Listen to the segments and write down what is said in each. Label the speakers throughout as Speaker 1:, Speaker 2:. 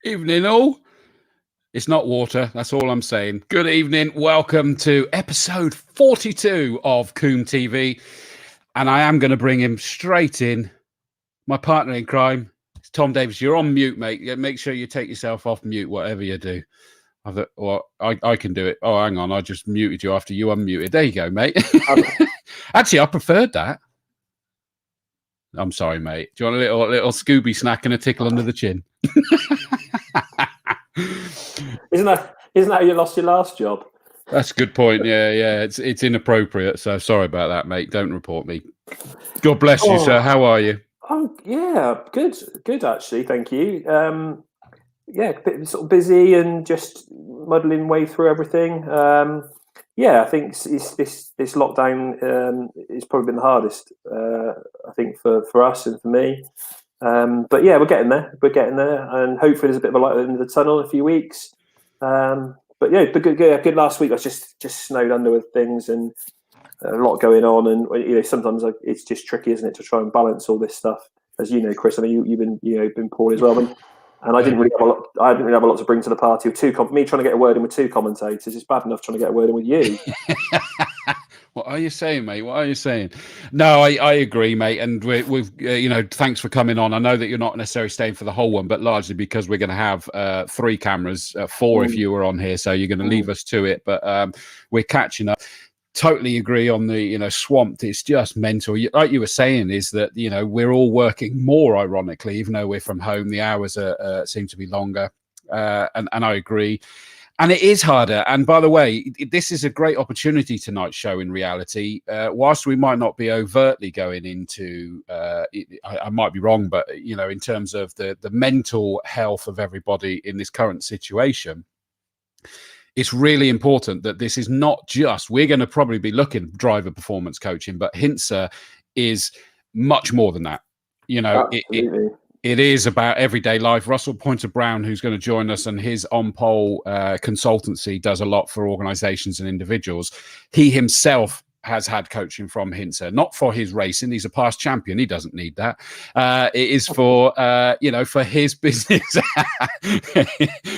Speaker 1: Evening all. It's not water, that's all I'm saying. Good evening, welcome to episode 42 of Combe TV. And I am going to bring him straight in. My partner in crime, it's Tom Davis. You're on mute, mate. Make sure you take yourself off mute, whatever you do. I can do it. Oh, hang on, I just muted you after you unmuted. There you go, mate. Actually, I preferred that. I'm sorry, mate. Do you want a little Scooby snack and a tickle under the chin?
Speaker 2: Isn't that how you lost your last job?
Speaker 1: That's a good point. Yeah. It's inappropriate. So sorry about that, mate. Don't report me. God bless you, sir. How are you?
Speaker 2: Oh, yeah, good actually. Thank you. Yeah, a bit sort of busy and just muddling way through everything. Yeah, I think this lockdown has probably been the hardest. I think for us and for me. But yeah, we're getting there, and hopefully there's a bit of a light at the end of the tunnel in a few weeks. But yeah, good last week. I was just snowed under with things and a lot going on, and sometimes it's just tricky, isn't it, to try and balance all this stuff. As you know, Chris, I mean, you've been poorly as well, and I didn't really have a lot to bring to the party. With me trying to get a word in with two commentators, it's bad enough trying to get a word in with you.
Speaker 1: What are you saying, mate? What are you saying? No, I agree, mate. And we've thanks for coming on. I know that you're not necessarily staying for the whole one, but largely because we're going to have 3 cameras, 4 if you were on here. So you're going to leave us to it. But we're catching up. Totally agree on the, swamped. It's just mental. Like you were saying, is that, we're all working more, ironically, even though we're from home, the hours seem to be longer. And I agree. And it is harder. And by the way, this is a great opportunity tonight's show in reality. Whilst we might not be overtly going into, I might be wrong, but, in terms of the mental health of everybody in this current situation, it's really important that this is not just, we're going to probably be looking at driver performance coaching, but Hintsa is much more than that. It is about everyday life. Russell Poynter-Brown, who's going to join us, and his on-pole consultancy does a lot for organizations and individuals. He himself has had coaching from Hintsa, not for his racing. He's a past champion. He doesn't need that. It is for, for his business.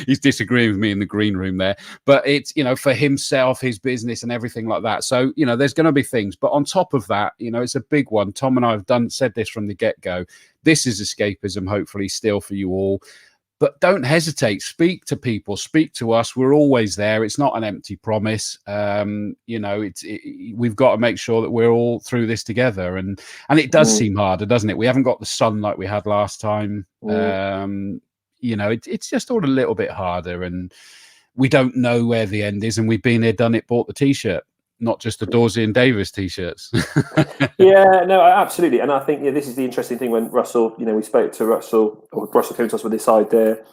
Speaker 1: He's disagreeing with me in the green room there. But it's, for himself, his business and everything like that. So, there's going to be things. But on top of that, it's a big one. Tom and I have said this from the get-go. This is escapism, hopefully, still for you all. But don't hesitate. Speak to people. Speak to us. We're always there. It's not an empty promise. We've got to make sure that we're all through this together. And it does seem harder, doesn't it? We haven't got the sun like we had last time. It's just all a little bit harder. And we don't know where the end is. And we've been here, done it, bought the T-shirt. not just the Dawes and Davis t-shirts.
Speaker 2: Yeah, no, absolutely. And I think this is the interesting thing when Russell, we spoke to Russell, or Russell came to us with this idea,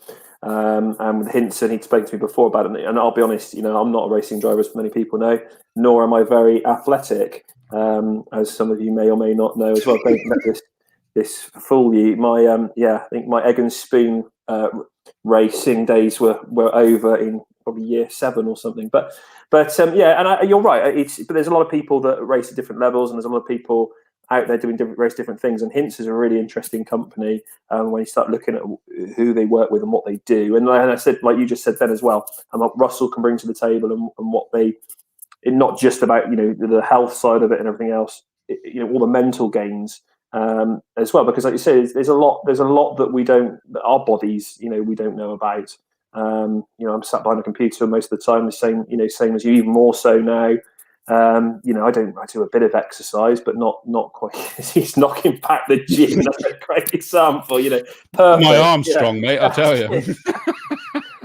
Speaker 2: and with Hintsa, and he'd spoken to me before about it. And I'll be honest, I'm not a racing driver, as many people know, nor am I very athletic, as some of you may or may not know as well. Don't let this fool you. I think my egg and spoon racing days were over in probably year 7 or something. But you're right. But there's a lot of people that race at different levels, and there's a lot of people out there doing different things. And Hintsa is a really interesting company when you start looking at who they work with and what they do. And I said, like you just said then as well, and what Russell can bring to the table and what they, not just about the health side of it and everything else, all the mental gains as well. Because like you say, there's a lot that we don't, that our bodies, we don't know about. I'm sat behind a computer most of the time, the same as you, even more so now. I do a bit of exercise, but not quite. He's knocking back the gym. That's a great example. Perfect.
Speaker 1: My arm's strong, mate. I'll tell you.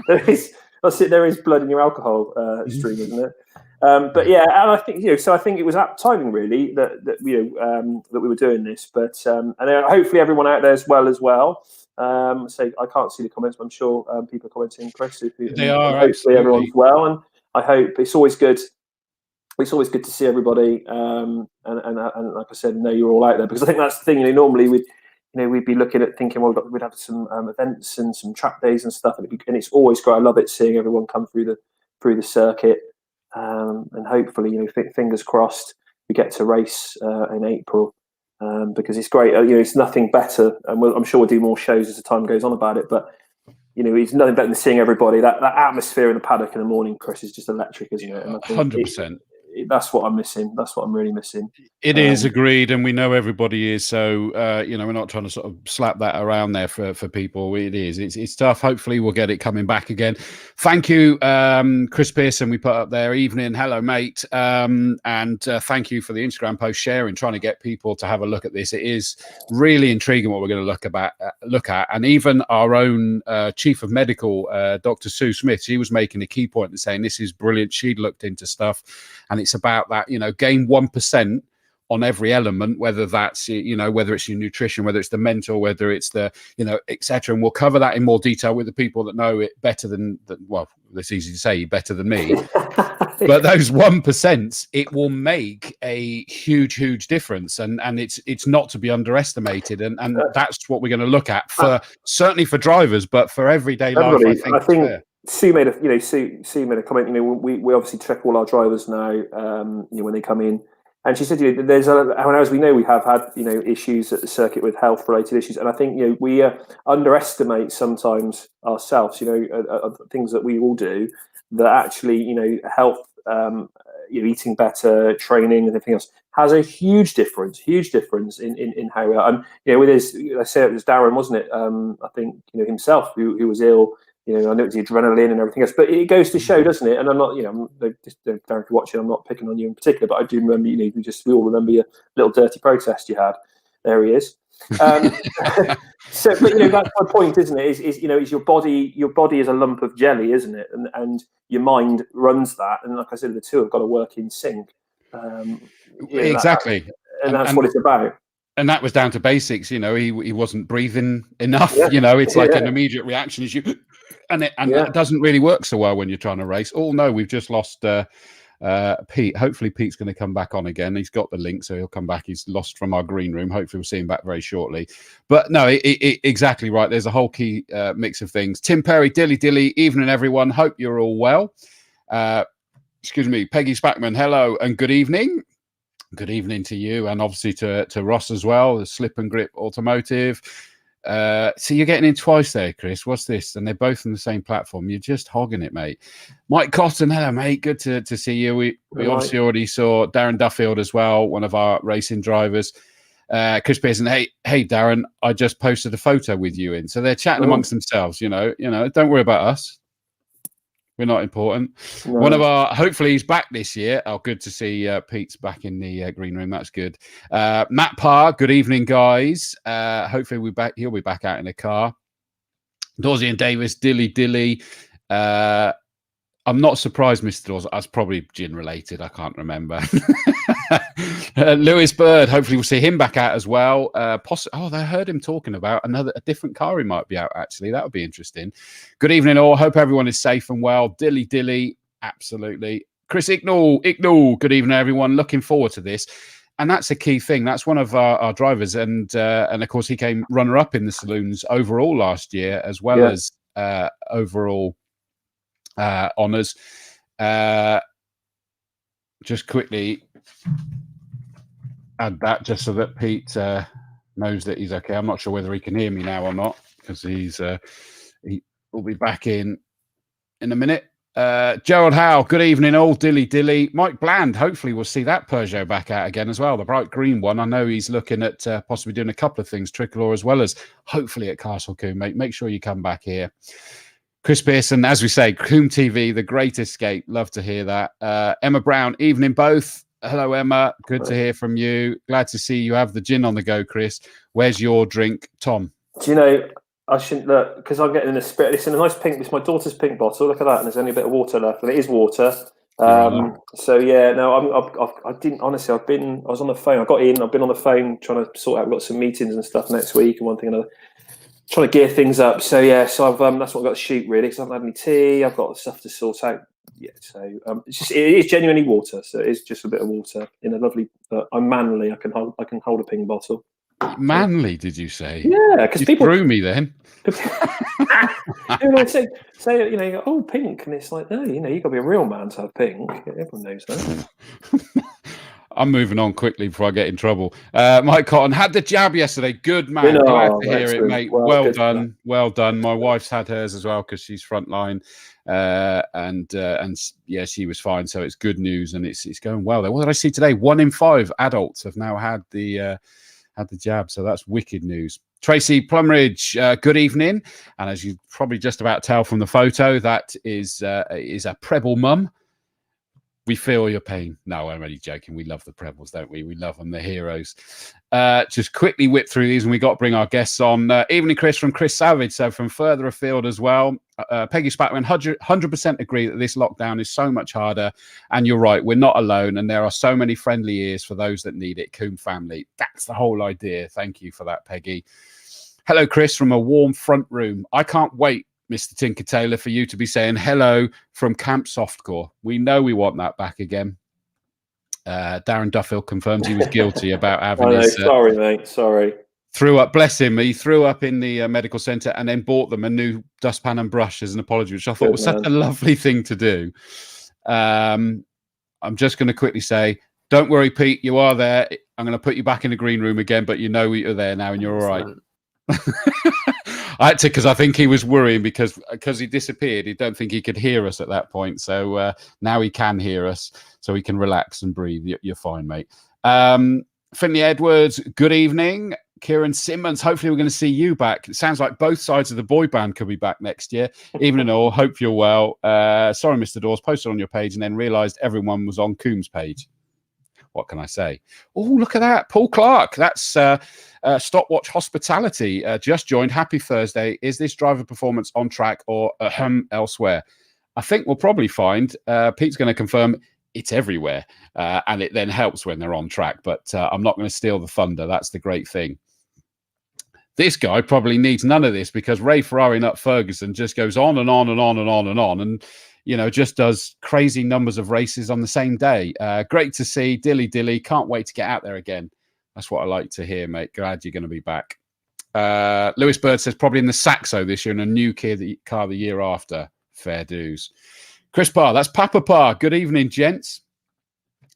Speaker 2: There is blood in your alcohol stream, isn't it? But yeah, and I think so I think it was apt timing really that we were doing this. But and hopefully everyone out there as well. So I can't see the comments, but I'm sure people are commenting. Chris,
Speaker 1: they are.
Speaker 2: Hopefully
Speaker 1: absolutely.
Speaker 2: Everyone's well, and I hope it's always good. It's always good to see everybody, and like I said, know you're all out there, because I think that's the thing. Normally we'd be looking at thinking, well, we'd have some events and some track days and stuff, and it's always great. I love it seeing everyone come through the circuit, and hopefully, fingers crossed, we get to race in April, because it's great. It's nothing better, and I'm sure we'll do more shows as the time goes on about it, but. It's nothing better than seeing everybody. That atmosphere in the paddock in the morning, Chris, is just electric, isn't it? And
Speaker 1: 100%.
Speaker 2: That's what I'm missing. That's what I'm really missing.
Speaker 1: It is, agreed, and we know everybody is. So we're not trying to sort of slap that around there for people. It is. It's tough. Hopefully, we'll get it coming back again. Thank you, Chris Pearson. We put up there. Evening, hello, mate, and thank you for the Instagram post sharing, trying to get people to have a look at this. It is really intriguing what we're going to look at, and even our own chief of medical, Dr. Sue Smith, she was making a key point and saying this is brilliant. She'd looked into stuff, and it's about that, gain 1% on every element, whether that's, whether it's your nutrition, whether it's the mental, whether it's the, etc. And we'll cover that in more detail with the people that know it better than well, it's easy to say better than me, but those 1%, it will make a huge difference. And it's not to be underestimated. And that's what we're going to look at for certainly for drivers, but for everyday life, I think
Speaker 2: Sue made a comment. We obviously check all our drivers now. When they come in, and she said, as we know, we have had issues at the circuit with health related issues, and I think we underestimate sometimes ourselves. Things that we all do that actually health, eating better, training, and everything else has a huge difference in how we are. And with his, I say it was Darren, wasn't it? I think himself who was ill. I know it's the adrenaline and everything else, but it goes to show, doesn't it? And I'm not, just Darren, if you're watching, I'm not picking on you in particular, but I do remember, we all remember your little dirty protest you had. There he is. But that's my point, isn't it? Is your body is a lump of jelly, isn't it? And your mind runs that, and like I said, the two have got to work in sync.
Speaker 1: Exactly,
Speaker 2: that's what it's about.
Speaker 1: And that was down to basics. He wasn't breathing enough. It's like an immediate reaction issue. And that doesn't really work so well when you're trying to race. Oh no, we've just lost Pete. Hopefully Pete's going to come back on again. He's got the link, so he'll come back. He's lost from our green room. Hopefully we'll see him back very shortly. But no, exactly right. There's a whole key mix of things. Tim Perry, dilly, evening everyone. Hope you're all well. Excuse me, Peggy Spackman, hello and good evening. Good evening to you, and obviously to Ross as well, the Slip and Grip Automotive. So you're getting in twice there, Chris. What's this? And they're both on the same platform. You're just hogging it, mate. Mike Cotton, hello, mate. Good to see you. We obviously already saw Darren Duffield as well, one of our racing drivers. Chris Pearson, hey, Darren, I just posted a photo with you in. So they're chatting amongst themselves, don't worry about us. We're not important. No. One of our, hopefully he's back this year. Oh, good to see Pete's back in the green room. That's good. Matt Parr, good evening, guys. Hopefully he'll be back out in the car. Dawes and Davis, dilly. I'm not surprised, Mr. Dawes. That's probably gin related. I can't remember. Lewis Bird. Hopefully, we'll see him back out as well. I heard him talking about a different car he might be out. Actually, that would be interesting. Good evening, all. Hope everyone is safe and well. Dilly, absolutely. Chris Ignall. Good evening, everyone. Looking forward to this. And that's a key thing. That's one of our drivers, and of course, he came runner-up in the saloons overall last year, as well as overall. Honours. Just quickly add that just so that Pete knows that he's okay. I'm not sure whether he can hear me now or not, because he will be back in a minute. Gerald Howe, good evening all. Dilly. Mike Bland, hopefully we'll see that Peugeot back out again as well, the bright green one. I know he's looking at possibly doing a couple of things, Tricolor as well as hopefully at Castle Combe. Make sure you come back here. Chris Pearson, as we say, Combe TV, the great escape. Love to hear that. Emma Brown, evening both. Hello, Emma. Good to hear from you. Glad to see you have the gin on the go, Chris. Where's your drink, Tom?
Speaker 2: Do you know, I shouldn't look, because I'm getting in the spirit. It's in a nice pink, it's my daughter's pink bottle. Look at that. And there's only a bit of water left. And it is water. So yeah, no, I didn't, honestly, I was on the phone. I got in, I've been on the phone trying to sort out, I've got some meetings and stuff next week and one thing and another. Trying to gear things up, so yeah. So I've that's what I've got to shoot really. Because I haven't had any tea. I've got stuff to sort out. Yeah, so it is genuinely water. So it is just a bit of water in a lovely. I'm manly. I can hold a pink bottle.
Speaker 1: Manly, did you say?
Speaker 2: Yeah, because people
Speaker 1: threw me then.
Speaker 2: People say you go, oh, pink, and it's like, no, you got to be a real man to have pink. Everyone knows that.
Speaker 1: I'm moving on quickly before I get in trouble. Mike Cotton had the jab yesterday. Good man. Glad to hear it, mate. Well done. Well done. My wife's had hers as well because she's frontline. And yeah, she was fine. So it's good news and it's going well there. What did I see today? 1 in 5 adults have now had the jab. So that's wicked news. Tracy Plumridge, good evening. And as you probably just about tell from the photo, that is a Preble mum. We feel your pain. No, I'm only joking. We love the Prebbles, don't we? We love them, the heroes. Just quickly whip through these and we got to bring our guests on. Evening, Chris, from Chris Savage. So from further afield as well. Peggy Spatman, 100% agree that this lockdown is so much harder. And you're right, we're not alone. And there are so many friendly ears for those that need it. Combe family. That's the whole idea. Thank you for that, Peggy. Hello, Chris, from a warm front room. I can't wait, Mr. Tinker Taylor, for you to be saying hello from Camp Softcore. We know we want that back again. Darren Duffield confirms he was guilty about having his...
Speaker 2: sorry, mate. Sorry.
Speaker 1: Threw up, bless him. He threw up in the medical centre and then bought them a new dustpan and brush as an apology, which I thought was such a lovely thing to do. I'm just going to quickly say, don't worry, Pete, you are there. I'm going to put you back in the green room again, but you know you're there now and you're all right. I had to, because I think he was worrying because he disappeared. He don't think he could hear us at that point. So now he can hear us, so he can relax and breathe. You're fine, mate. Finley Edwards, good evening. Kieran Simmons, hopefully we're going to see you back. It sounds like both sides of the boy band could be back next year. Evening and all, hope you're well. Sorry, Mr. Dawes, posted on your page and then realised everyone was on Combe's page. What can I say? Oh, look at that. Paul Clark. That's Stopwatch Hospitality. Just joined. Happy Thursday. Is this driver performance on track or elsewhere? I think we'll probably find, Pete's going to confirm, it's everywhere. And it then helps when they're on track. But I'm not going to steal the thunder. That's the great thing. This guy probably needs none of this because Ray Ferrari Nut Ferguson just goes on and on and on and on and on. And just does crazy numbers of races on the same day. Great to see. Dilly. Can't wait to get out there again. That's what I like to hear, mate. Glad you're going to be back. Lewis Bird says probably in the Saxo this year and a new car the year after. Fair dues. Chris Parr, that's Papa Parr. Good evening, gents.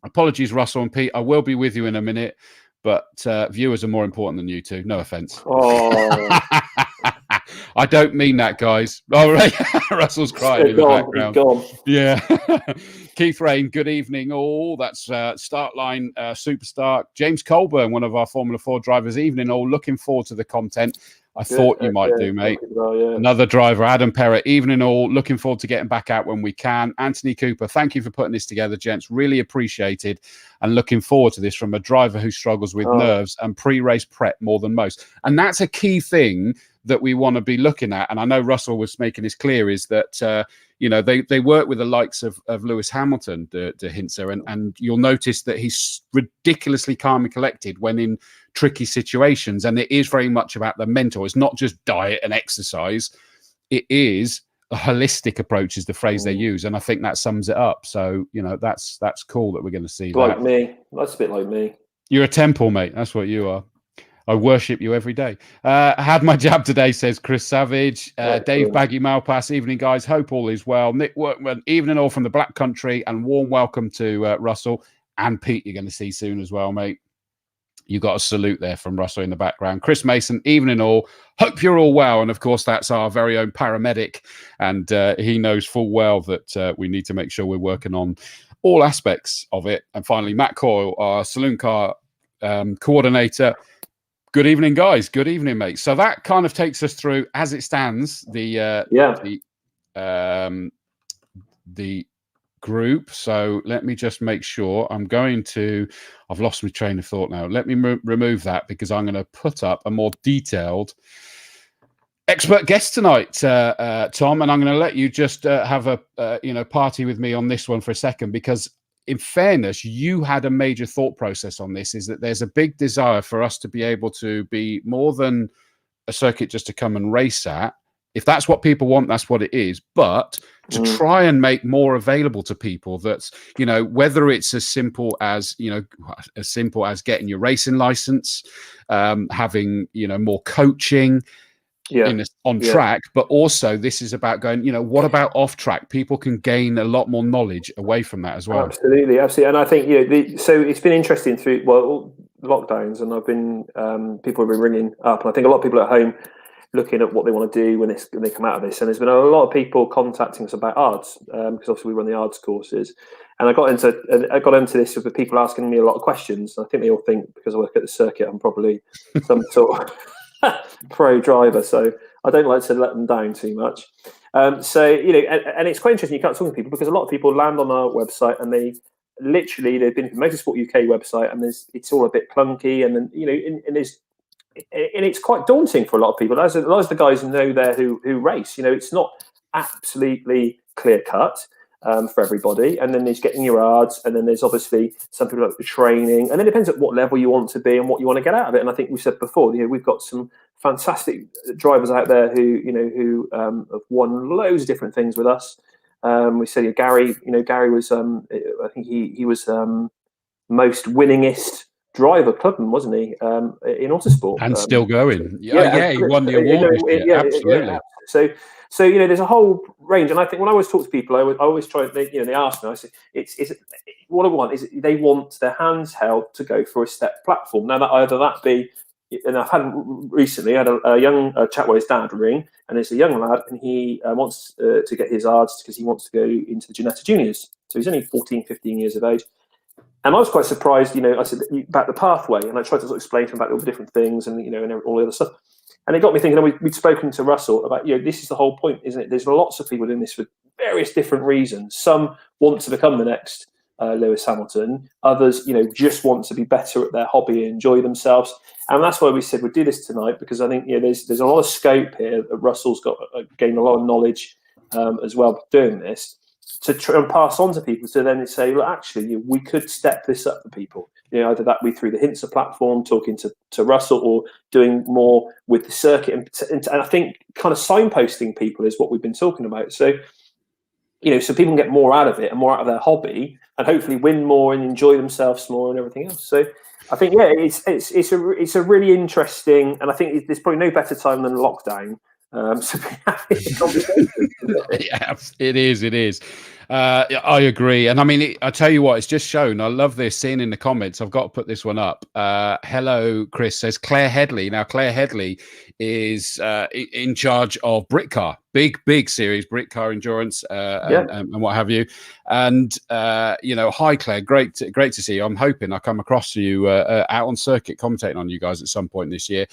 Speaker 1: Apologies, Russell and Pete. I will be with you in a minute, but viewers are more important than you two. No offense.
Speaker 2: Oh.
Speaker 1: I don't mean that, guys. All right. Russell's crying in the background. Yeah. Keith Rain, good evening, all. That's Startline Superstar. James Colburn, one of our Formula 4 drivers. Evening, all. Looking forward to the content. I thought you might do, mate. Another driver, Adam Perrott. Evening, all. Looking forward to getting back out when we can. Anthony Cooper, thank you for putting this together, gents. Really appreciated and looking forward to this from a driver who struggles with nerves and pre-race prep more than most. And that's a key thing that we want to be looking at. And I know Russell was making this clear is that, they work with the likes of Lewis Hamilton, the Hintsa, and you'll notice that he's ridiculously calm and collected when in tricky situations. And it is very much about the mental. It's not just diet and exercise. It is a holistic approach is the phrase they use. And I think that sums it up. So, that's cool that we're going to see
Speaker 2: like
Speaker 1: that.
Speaker 2: me. That's a bit like me.
Speaker 1: You're a temple, mate. That's what you are. I worship you every day. I had my jab today, says Chris Savage. Dave Baggy Malpass, evening, guys. Hope all is well. Nick Workman, evening all from the Black Country, and warm welcome to Russell and Pete. You're going to see soon as well, mate. You got a salute there from Russell in the background. Chris Mason, evening all. Hope you're all well. And of course, that's our very own paramedic. And he knows full well that we need to make sure we're working on all aspects of it. And finally, Matt Coyle, our saloon car coordinator. Good evening, guys. Good evening, mate. So that kind of takes us through, as it stands, the group. So let me just make sure. I've lost my train of thought now. Let me remove that because I'm going to put up a more detailed expert guest tonight, Tom, and I'm going to let you just have a party with me on this one for a second, because in fairness, you had a major thought process on this, is that there's a big desire for us to be able to be more than a circuit just to come and race at. If that's what people want, that's what it is. But to try and make more available to people, that's, whether it's as simple as getting your racing license, having, more coaching, on track, but also this is about going, what about off track? People can gain a lot more knowledge away from that as well.
Speaker 2: Absolutely. And I think, so it's been interesting through, lockdowns, and I've been, people have been ringing up, and I think a lot of people at home looking at what they want to do when they come out of this. And there's been a lot of people contacting us about ARDS, because obviously we run the ARDS courses. And I got into this with people asking me a lot of questions. I think they all think because I work at the circuit, I'm probably some sort of pro driver, so I don't like to let them down too much. And it's quite interesting. You can't talk to people because a lot of people land on our website and they've been to the Motorsport UK website, and it's all a bit clunky, and then and it's quite daunting for a lot of people. As the guys know there who race, it's not absolutely clear cut for everybody. And then there's getting your ARDS, and then there's obviously some people like the training, and then it depends at what level you want to be and what you want to get out of it. And I think we said before, we've got some fantastic drivers out there who have won loads of different things with us. We said Gary, Gary was I think he was most winningest driver clubman, wasn't he, in autosport,
Speaker 1: and still going. He won the award. Absolutely.
Speaker 2: So there's a whole range, and I think when I always talk to people, I always try. They ask me. I say, it's what I want is they want their hands held to go for a step platform. Now that be, and I've had recently had a young chap with his dad ring, and it's a young lad, and he wants to get his ARDS because he wants to go into the Ginetta Juniors. So he's only 14, 15 years of age. And I was quite surprised, I said about the pathway, and I tried to sort of explain to him about all the different things and and all the other stuff. And it got me thinking. And we'd spoken to Russell about this is the whole point, isn't it? There's lots of people doing this for various different reasons. Some want to become the next Lewis Hamilton. Others, just want to be better at their hobby and enjoy themselves. And that's why we said we'd do this tonight, because I think there's a lot of scope here. Russell's got gained a lot of knowledge as well doing this, to try and pass on to people, to then say, well, actually, we could step this up for people. Either that be through the Hintsa platform, talking to Russell, or doing more with the circuit. And I think kind of signposting people is what we've been talking about. So, so people can get more out of it and more out of their hobby, and hopefully win more and enjoy themselves more and everything else. So I think, it's a really interesting, and I think there's probably no better time than lockdown. So
Speaker 1: yeah, it is. I agree. And I mean, I tell you what, it's just shown. I love this, seeing in the comments. I've got to put this one up. Hello, Chris says Claire Headley. Now, Claire Headley is in charge of Britcar, big series, Britcar endurance, and what have you. And, hi, Claire, great to see you. I'm hoping I come across to you out on circuit commentating on you guys at some point this year.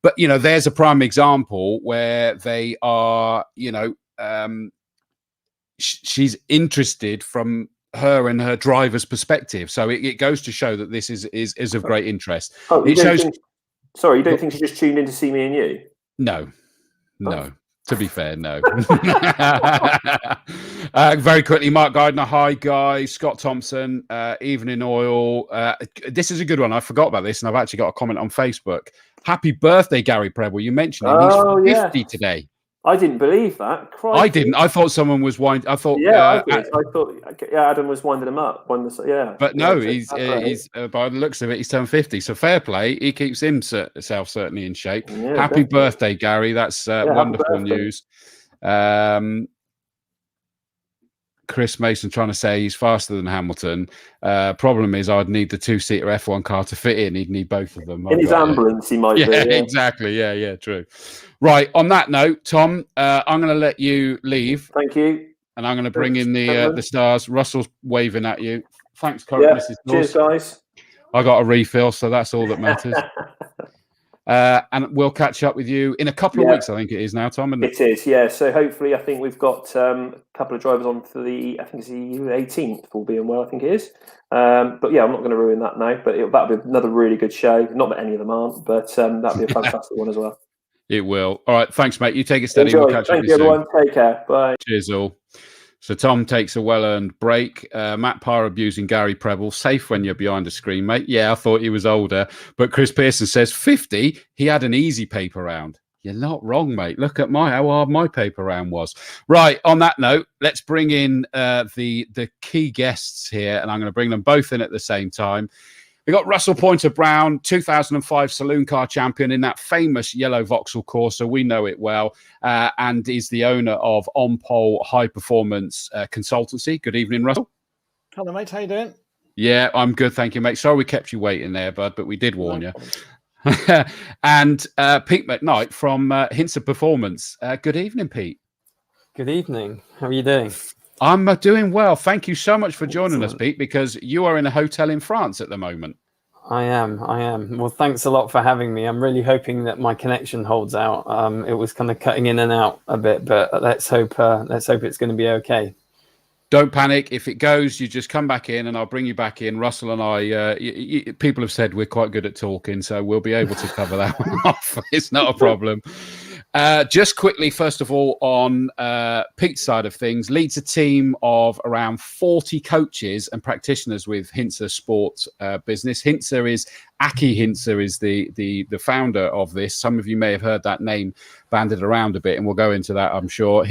Speaker 1: But, there's a prime example where they are, she's interested from her and her driver's perspective. So it goes to show that this is of great interest.
Speaker 2: Oh, you don't think she just tuned in to see me and you?
Speaker 1: No. To be fair, no. Very quickly, Mark Gardner, hi guys. Scott Thompson, Evening Oil. This is a good one. I forgot about this, and I've actually got a comment on Facebook. Happy birthday, Gary Preble. You mentioned him.
Speaker 2: Oh,
Speaker 1: He's
Speaker 2: yeah.
Speaker 1: 50 today.
Speaker 2: I didn't believe that. Crikey.
Speaker 1: I didn't. I thought someone was winding. I thought.
Speaker 2: Yeah, I did. I thought, yeah, Adam was winding him up. Yeah.
Speaker 1: But no,
Speaker 2: Yeah,
Speaker 1: he's by the looks of it, he's turned 50. So fair play. He keeps himself certainly in shape.
Speaker 2: Yeah,
Speaker 1: happy
Speaker 2: definitely.
Speaker 1: birthday, Gary. That's wonderful news. Chris Mason trying to say he's faster than Hamilton. Problem is, I'd need the two-seater F1 car to fit in. He'd need both of them.
Speaker 2: In his ambulance, he might be.
Speaker 1: Yeah, exactly. Yeah, true. Right. On that note, Tom, I'm going to let you leave.
Speaker 2: Thank you.
Speaker 1: And I'm going to bring in the stars. Russell's waving at you. Thanks, Mrs. Dawes.
Speaker 2: Cheers, guys.
Speaker 1: I got a refill, so that's all that matters. And we'll catch up with you in a couple of weeks, I think it is now, Tom.
Speaker 2: It is, yeah. So hopefully, I think we've got a couple of drivers on for I think it's the 18th, all being well, I think it is. But yeah, I'm not going to ruin that now, but that'll be another really good show. Not that any of them aren't, but that'll be a fantastic one as well.
Speaker 1: It will. All right, thanks, mate. You take it steady.
Speaker 2: Enjoy.
Speaker 1: We'll catch
Speaker 2: Thank
Speaker 1: up
Speaker 2: you,
Speaker 1: with you
Speaker 2: everyone. Take care. Bye.
Speaker 1: Cheers, all. So Tom takes a well-earned break. Matt Parr abusing Gary Preble. Safe when you're behind the screen, mate. Yeah, I thought he was older. But Chris Pearson says 50. He had an easy paper round. You're not wrong, mate. Look at how hard my paper round was. Right, on that note, let's bring in the key guests here, and I'm going to bring them both in at the same time. We got Russell Poynter-Brown, 2005 saloon car champion in that famous yellow Vauxhall Corsa. We know it well, and is the owner of On Pole High Performance Consultancy. Good evening, Russell.
Speaker 3: Hello, mate. How you doing?
Speaker 1: Yeah, I'm good, thank you, mate. Sorry we kept you waiting there, bud, but we did warn you. And Pete McKnight from Hintsa Performance. Good evening, Pete.
Speaker 3: Good evening. How are you doing?
Speaker 1: I'm doing well. Thank you so much for joining us, Pete, because you are in a hotel in France at the moment.
Speaker 3: I am. Well, thanks a lot for having me. I'm really hoping that my connection holds out. It was kind of cutting in and out a bit, but let's hope it's going to be okay.
Speaker 1: Don't panic. If it goes, you just come back in and I'll bring you back in. Russell and I, people have said we're quite good at talking, so we'll be able to cover that one off. It's not a problem. Just quickly, first of all, on Pete's side of things, leads a team of around 40 coaches and practitioners with Hintsa Sport Business. Aki Hintsa is the founder of this. Some of you may have heard that name banded around a bit, and we'll go into that, I'm sure.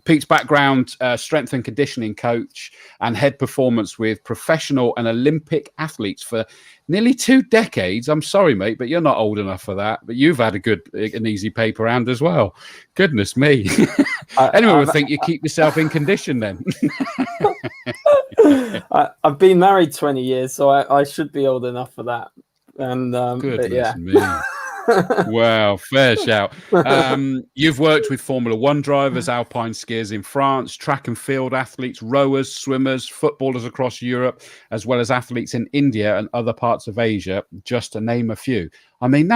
Speaker 1: Pete's background, strength and conditioning coach and head performance with professional and Olympic athletes for nearly 2 decades. I'm sorry, mate, but you're not old enough for that. But you've had an easy paper round as well. Goodness me. Anyone would think you keep yourself in condition then.
Speaker 3: I've been married 20 years, so I should be old enough for that. And
Speaker 1: goodness me. Wow, fair shout. You've worked with Formula One drivers, alpine skiers in France, track and field athletes, rowers, swimmers, footballers across Europe, as well as athletes in India and other parts of Asia, just to name a few. I mean,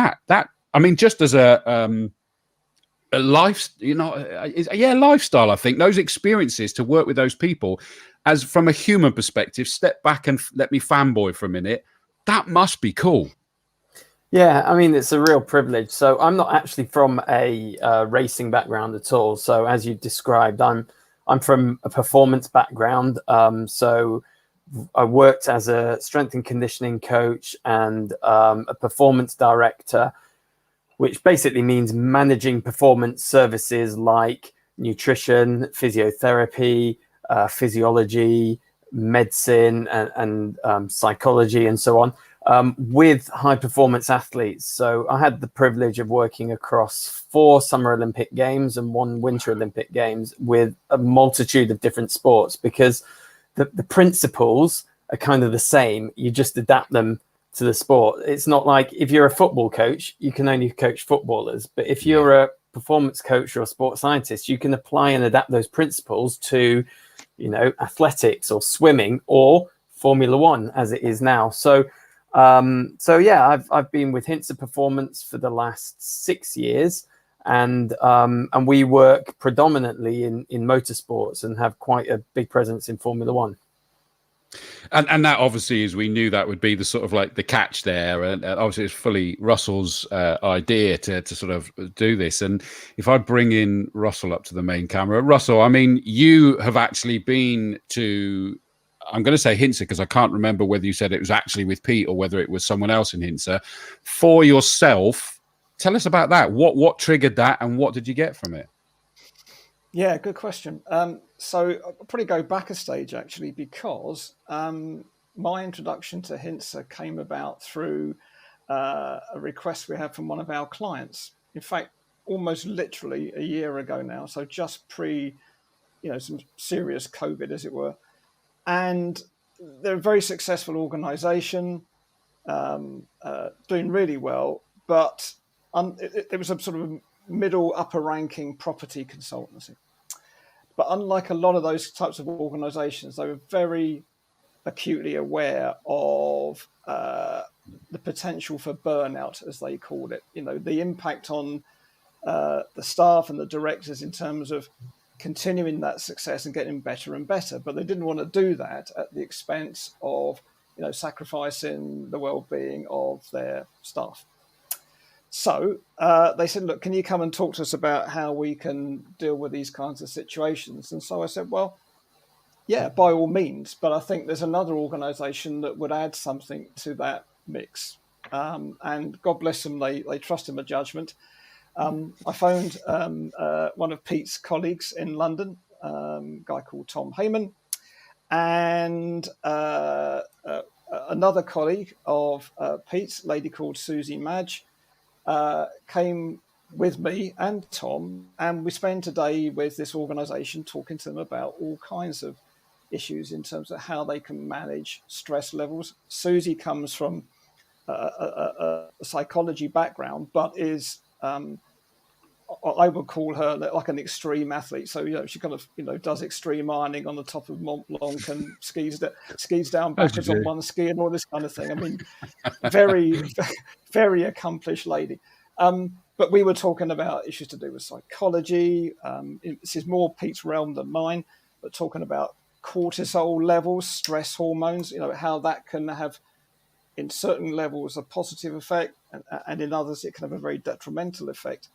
Speaker 1: just as a life, lifestyle, I think those experiences to work with those people, as from a human perspective, step back and let me fanboy for a minute. That must be cool.
Speaker 3: Yeah, I mean, it's a real privilege. So I'm not actually from a racing background at all. So as you described, I'm from a performance background. So I worked as a strength and conditioning coach and a performance director, which basically means managing performance services like nutrition, physiotherapy, physiology, medicine, and psychology, and so on. With high performance athletes. So I had the privilege of working across 4 Summer Olympic Games and 1 Winter Olympic Games with a multitude of different sports, because the principles are kind of the same. You just adapt them to the sport. It's not like if you're a football coach, you can only coach footballers. But if you're a performance coach or a sports scientist, you can apply and adapt those principles to, athletics or swimming or Formula One as it is now. So I've been with Hintsa Performance for the last 6 years, and we work predominantly in motorsports and have quite a big presence in Formula One.
Speaker 1: And that obviously, as we knew, that would be the sort of like the catch there, and obviously it's fully Russell's idea to sort of do this. And if I bring in Russell up to the main camera, Russell, I mean, you have actually been to, I'm going to say Hintsa because I can't remember whether you said it was actually with Pete or whether it was someone else in Hintsa for yourself. Tell us about that. What triggered that, and what did you get from it?
Speaker 4: Yeah, good question. So I'll probably go back a stage actually, because my introduction to Hintsa came about through a request we had from one of our clients. In fact, almost literally a year ago now. So just pre, some serious COVID, as it were. And they're a very successful organisation, doing really well, but it was a sort of middle upper ranking property consultancy. But unlike a lot of those types of organizations, they were very acutely aware of the potential for burnout, as they called it, the impact on the staff and the directors in terms of continuing that success and getting better and better. But they didn't want to do that at the expense of sacrificing the well-being of their staff. So they said, look, can you come and talk to us about how we can deal with these kinds of situations? And so I said, well, yeah, by all means. But I think there's another organisation that would add something to that mix. And God bless them, they trusted my judgment. I phoned one of Pete's colleagues in London, a guy called Tom Heyman, and another colleague of Pete's, a lady called Susie Madge, came with me and Tom, and we spent a day with this organisation talking to them about all kinds of issues in terms of how they can manage stress levels. Susie comes from a psychology background, but is, I would call her like an extreme athlete. So, she kind of, does extreme ironing on the top of Mont Blanc and skis down backwards on one ski and all this kind of thing. I mean, very, very accomplished lady. But we were talking about issues to do with psychology. This is more Pete's realm than mine, but talking about cortisol levels, stress hormones, how that can have, in certain levels, a positive effect, and in others, it can have a very detrimental effect,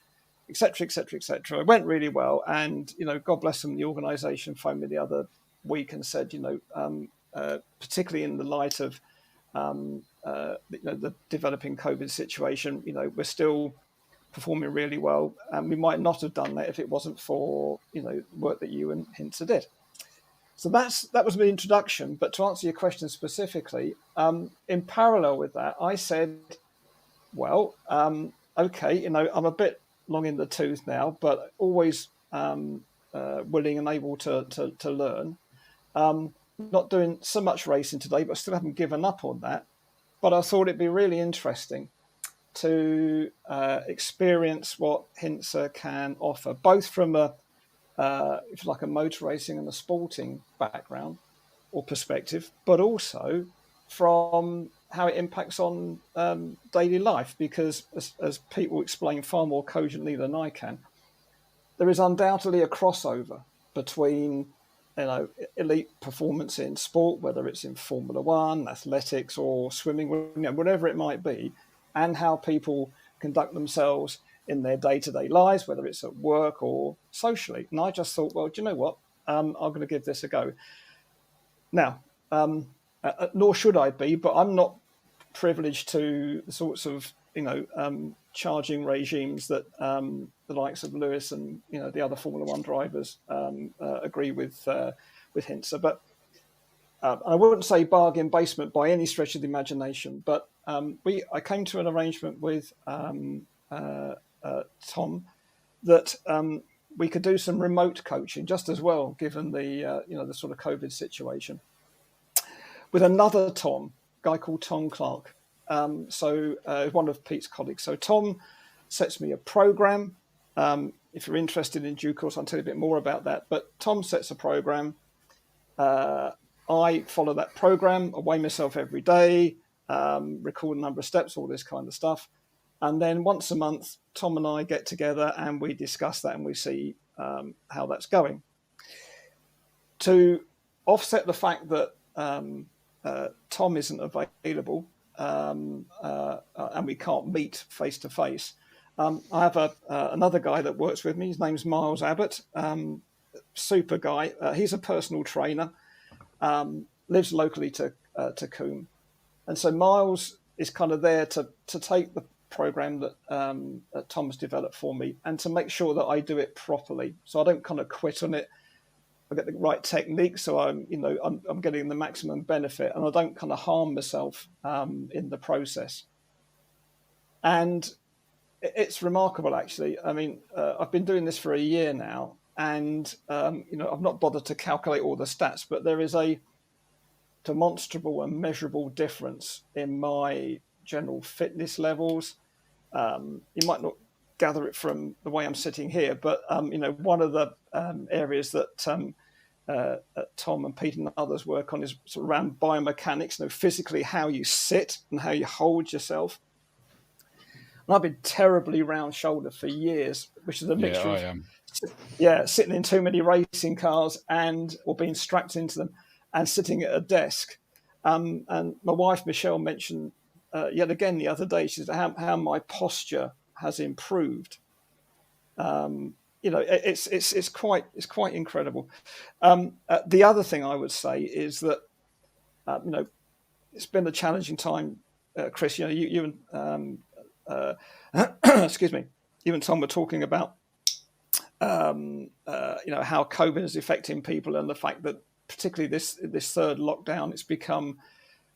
Speaker 4: et cetera, et cetera, et cetera. It went really well. And, God bless them, the organisation phoned me the other week and said, particularly in the light of the developing COVID situation, we're still performing really well, and we might not have done that if it wasn't for work that you and Hintsa did. So that was my introduction. But to answer your question specifically, in parallel with that, I said, well, okay, I'm a bit long in the tooth now, but always willing and able to learn. Not doing so much racing today, but still haven't given up on that. But I thought it'd be really interesting to experience what Hintsa can offer, both from a motor racing and a sporting background or perspective, but also from how it impacts on daily life. Because as Pete will explain far more cogently than I can, there is undoubtedly a crossover between elite performance in sport, whether it's in Formula One, athletics, or swimming, whatever it might be, and how people conduct themselves in their day-to-day lives, whether it's at work or socially. And I just thought, well, do you know what? I'm going to give this a go. Now, nor should I be, but I'm not privileged to the sorts of, charging regimes that the likes of Lewis and, the other Formula One drivers agree with Hintsa. But I wouldn't say bargain basement by any stretch of the imagination, but I came to an arrangement with Tom that we could do some remote coaching just as well, given the the sort of COVID situation, with another Tom, guy called Tom Clark. One of Pete's colleagues. So Tom sets me a program. If you're interested in due course, I'll tell you a bit more about that. But Tom sets a program. I follow that program. I weigh myself every day, record a number of steps, all this kind of stuff. And then once a month, Tom and I get together and we discuss that and we see how that's going. To offset the fact that Tom isn't available and we can't meet face to face, I have another guy that works with me. His name's Miles Abbott. Super guy. He's a personal trainer. Lives locally to Combe, and so Miles is kind of there to take the program that Tom has developed for me and to make sure that I do it properly. So I don't kind of quit on it. I get the right technique, so I'm getting the maximum benefit, and I don't kind of harm myself in the process. And it's remarkable, actually. I mean, I've been doing this for a year now, and I've not bothered to calculate all the stats, but there is a demonstrable and measurable difference in my general fitness levels. You might not gather it from the way I'm sitting here, but one of the areas that Tom and Pete and others work on is sort of around biomechanics, physically how you sit and how you hold yourself. And I've been terribly round-shouldered for years, which is a mixture of sitting in too many racing cars or being strapped into them and sitting at a desk. And my wife, Michelle, mentioned yet again the other day, she said how my posture has improved. It's quite incredible. The other thing I would say is that it's been a challenging time, Chris. You and excuse me, you and Tom were talking about how COVID is affecting people, and the fact that particularly this third lockdown, it's become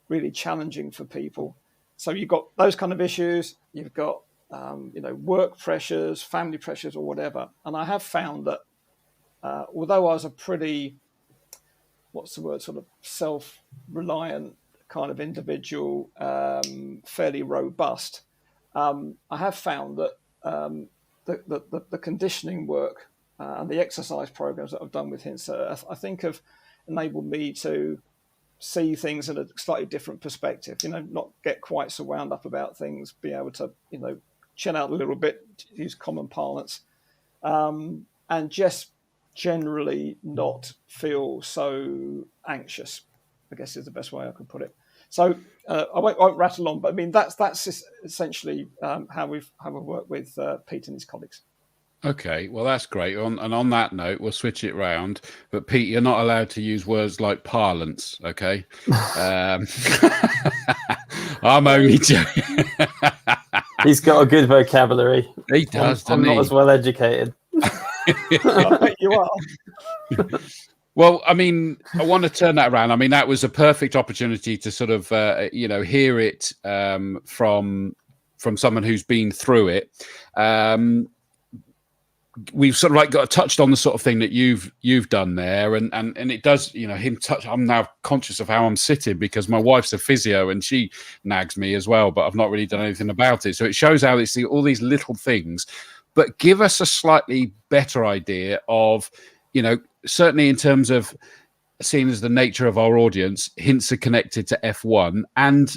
Speaker 4: really challenging for people. So you've got those kind of issues. You've got work pressures, family pressures, or whatever. And I have found that although I was a pretty, sort of self-reliant kind of individual, fairly robust, I have found that the conditioning work and the exercise programs that I've done with Hintsa, I think have enabled me to see things in a slightly different perspective, not get quite so wound up about things, be able to, chill out a little bit, use common parlance, and just generally not feel so anxious, I guess is the best way I could put it. So I won't rattle on, but I mean, that's essentially how we've worked with Pete and his colleagues.
Speaker 1: Okay, well, that's great. And on that note, we'll switch it round. But Pete, you're not allowed to use words like parlance, okay? I'm only joking.
Speaker 3: He's got a good vocabulary.
Speaker 1: He does,
Speaker 3: I'm not as well educated.
Speaker 4: I bet you are.
Speaker 1: Well, I mean, I want to turn that around. I mean, that was a perfect opportunity to sort of, hear it from someone who's been through it. We've sort of like got touched on the sort of thing that you've done there, and it does, him touch. I'm now conscious of how I'm sitting because my wife's a physio and she nags me as well, but I've not really done anything about it. So it shows how it's all these little things, but give us a slightly better idea of, certainly in terms of seeing as the nature of our audience, Hintsa connected to F1, and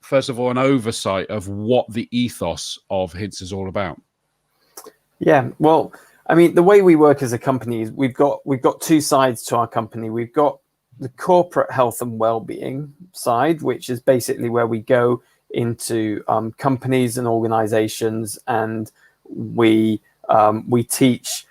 Speaker 1: first of all, an oversight of what the ethos of Hintsa is all about.
Speaker 3: Yeah, well, I mean, the way we work as a company is we've got two sides to our company. We've got the corporate health and well-being side, which is basically where we go into companies and organizations, and we teach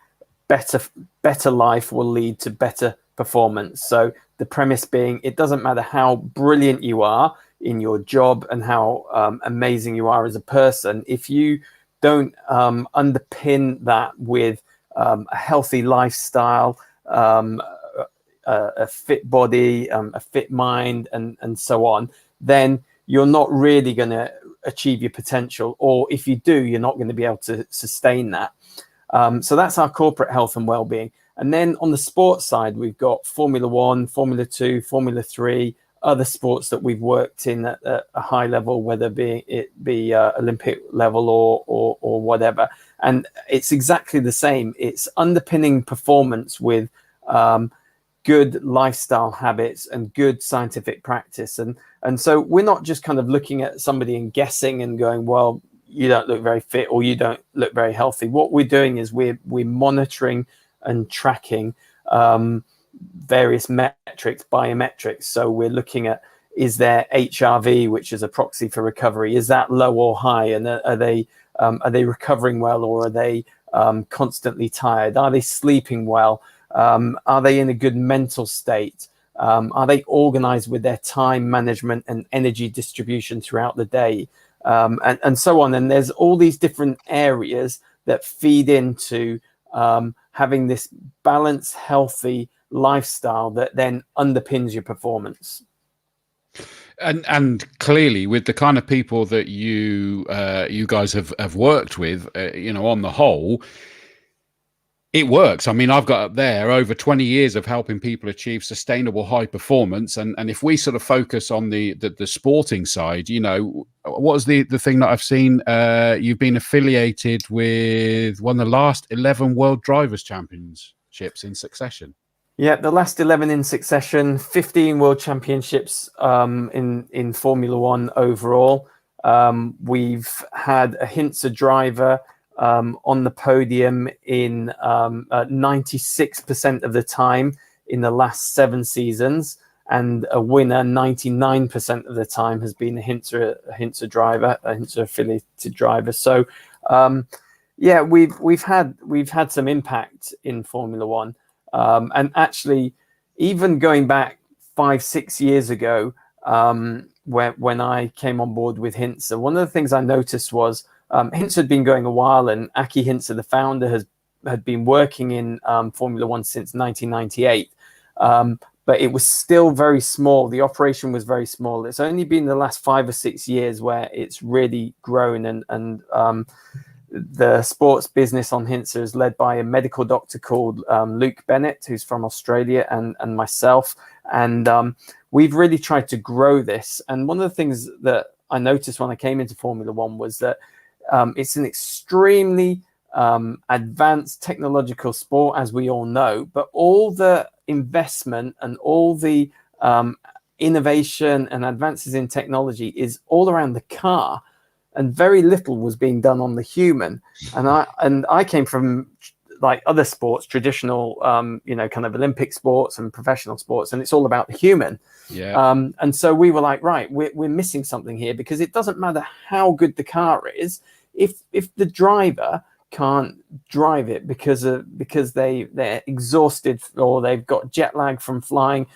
Speaker 3: better life will lead to better performance. So the premise being, it doesn't matter how brilliant you are in your job and how amazing you are as a person, if you don't underpin that with a healthy lifestyle, a fit body, a fit mind, and so on, then you're not really going to achieve your potential. Or if you do, you're not going to be able to sustain that. So that's our corporate health and well-being. And then on the sports side, we've got Formula 1, Formula 2, Formula 3, other sports that we've worked in at a high level, whether it be Olympic level or whatever. And it's exactly the same. It's underpinning performance with good lifestyle habits and good scientific practice. And so we're not just kind of looking at somebody and guessing and going, well, you don't look very fit or you don't look very healthy. What we're doing is we're monitoring and tracking various metrics, biometrics. So we're looking at, is their HRV, which is a proxy for recovery, is that low or high? And are they recovering well, or are they constantly tired? Are they sleeping well? Are they in a good mental state? Are they organized with their time management and energy distribution throughout the day? And so on. And there's all these different areas that feed into having this balanced, healthy lifestyle that then underpins your performance.
Speaker 1: And clearly, with the kind of people that you guys have worked with, on the whole, it works. I mean, I've got up there over 20 years of helping people achieve sustainable high performance. And if we sort of focus on the sporting side, what was the thing that I've seen? You've been affiliated with one of the last 11 World Drivers' Championships in succession.
Speaker 3: Yeah, the last 11 in succession, 15 World Championships in Formula One overall. We've had a Hintsa driver on the podium in 96% of the time in the last 7 seasons, and a winner 99% of the time has been a Hintsa driver, a Hintsa affiliated driver. So yeah, we've had some impact in Formula One, and actually, even going back 5-6 years ago, when I came on board with Hintsa, one of the things I noticed was Hintsa had been going a while, and Aki Hintsa, the founder, had been working in Formula One since 1998. But it was still very small. The operation was very small. It's only been the last 5 or 6 years where it's really grown, and the sports business on Hintsa is led by a medical doctor called Luke Bennett, who's from Australia, and myself. And we've really tried to grow this. And one of the things that I noticed when I came into Formula One was that it's an extremely advanced technological sport, as we all know, but all the investment and all the innovation and advances in technology is all around the car, and very little was being done on the human. And I came from like other sports, traditional, kind of Olympic sports and professional sports, and it's all about the human.
Speaker 1: Yeah.
Speaker 3: And so we were like, right, we're missing something here, because it doesn't matter how good the car is, if the driver can't drive it because they're exhausted, or they've got jet lag from flying,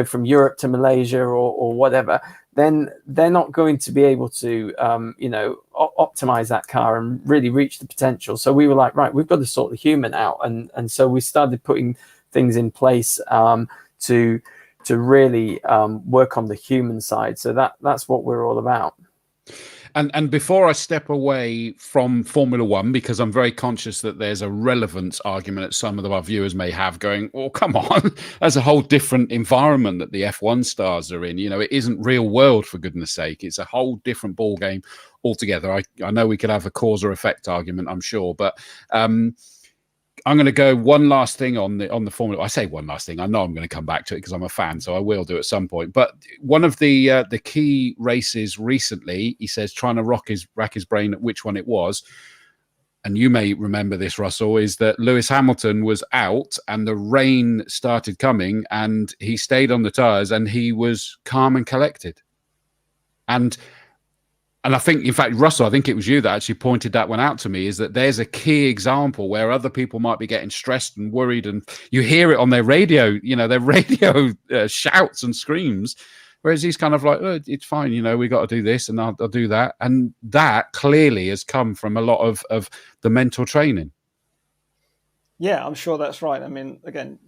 Speaker 3: from Europe to Malaysia or whatever, then they're not going to be able to, optimize that car and really reach the potential. So we were like, right, we've got to sort the human out. And so we started putting things in place to really work on the human side. So that's what we're all about.
Speaker 1: And before I step away from Formula One, because I'm very conscious that there's a relevance argument that some of our viewers may have going, oh, come on, there's a whole different environment that the F1 stars are in. It isn't real world, for goodness sake. It's a whole different ball game altogether. I know we could have a cause or effect argument, I'm sure, but I'm going to go one last thing on the Formula. I say one last thing. I know I'm going to come back to it because I'm a fan, so I will do at some point. But one of the key races recently, he says, trying to rack his brain at which one it was, and you may remember this, Russell, is that Lewis Hamilton was out and the rain started coming, and he stayed on the tyres and he was calm and collected. And I think, in fact, Russell, I think it was you that actually pointed that one out to me, is that there's a key example where other people might be getting stressed and worried, and you hear it on their radio, their radio shouts and screams, whereas he's kind of like, oh, it's fine, we got to do this and I'll do that. And that clearly has come from a lot of the mental training.
Speaker 4: Yeah, I'm sure that's right. I mean, again,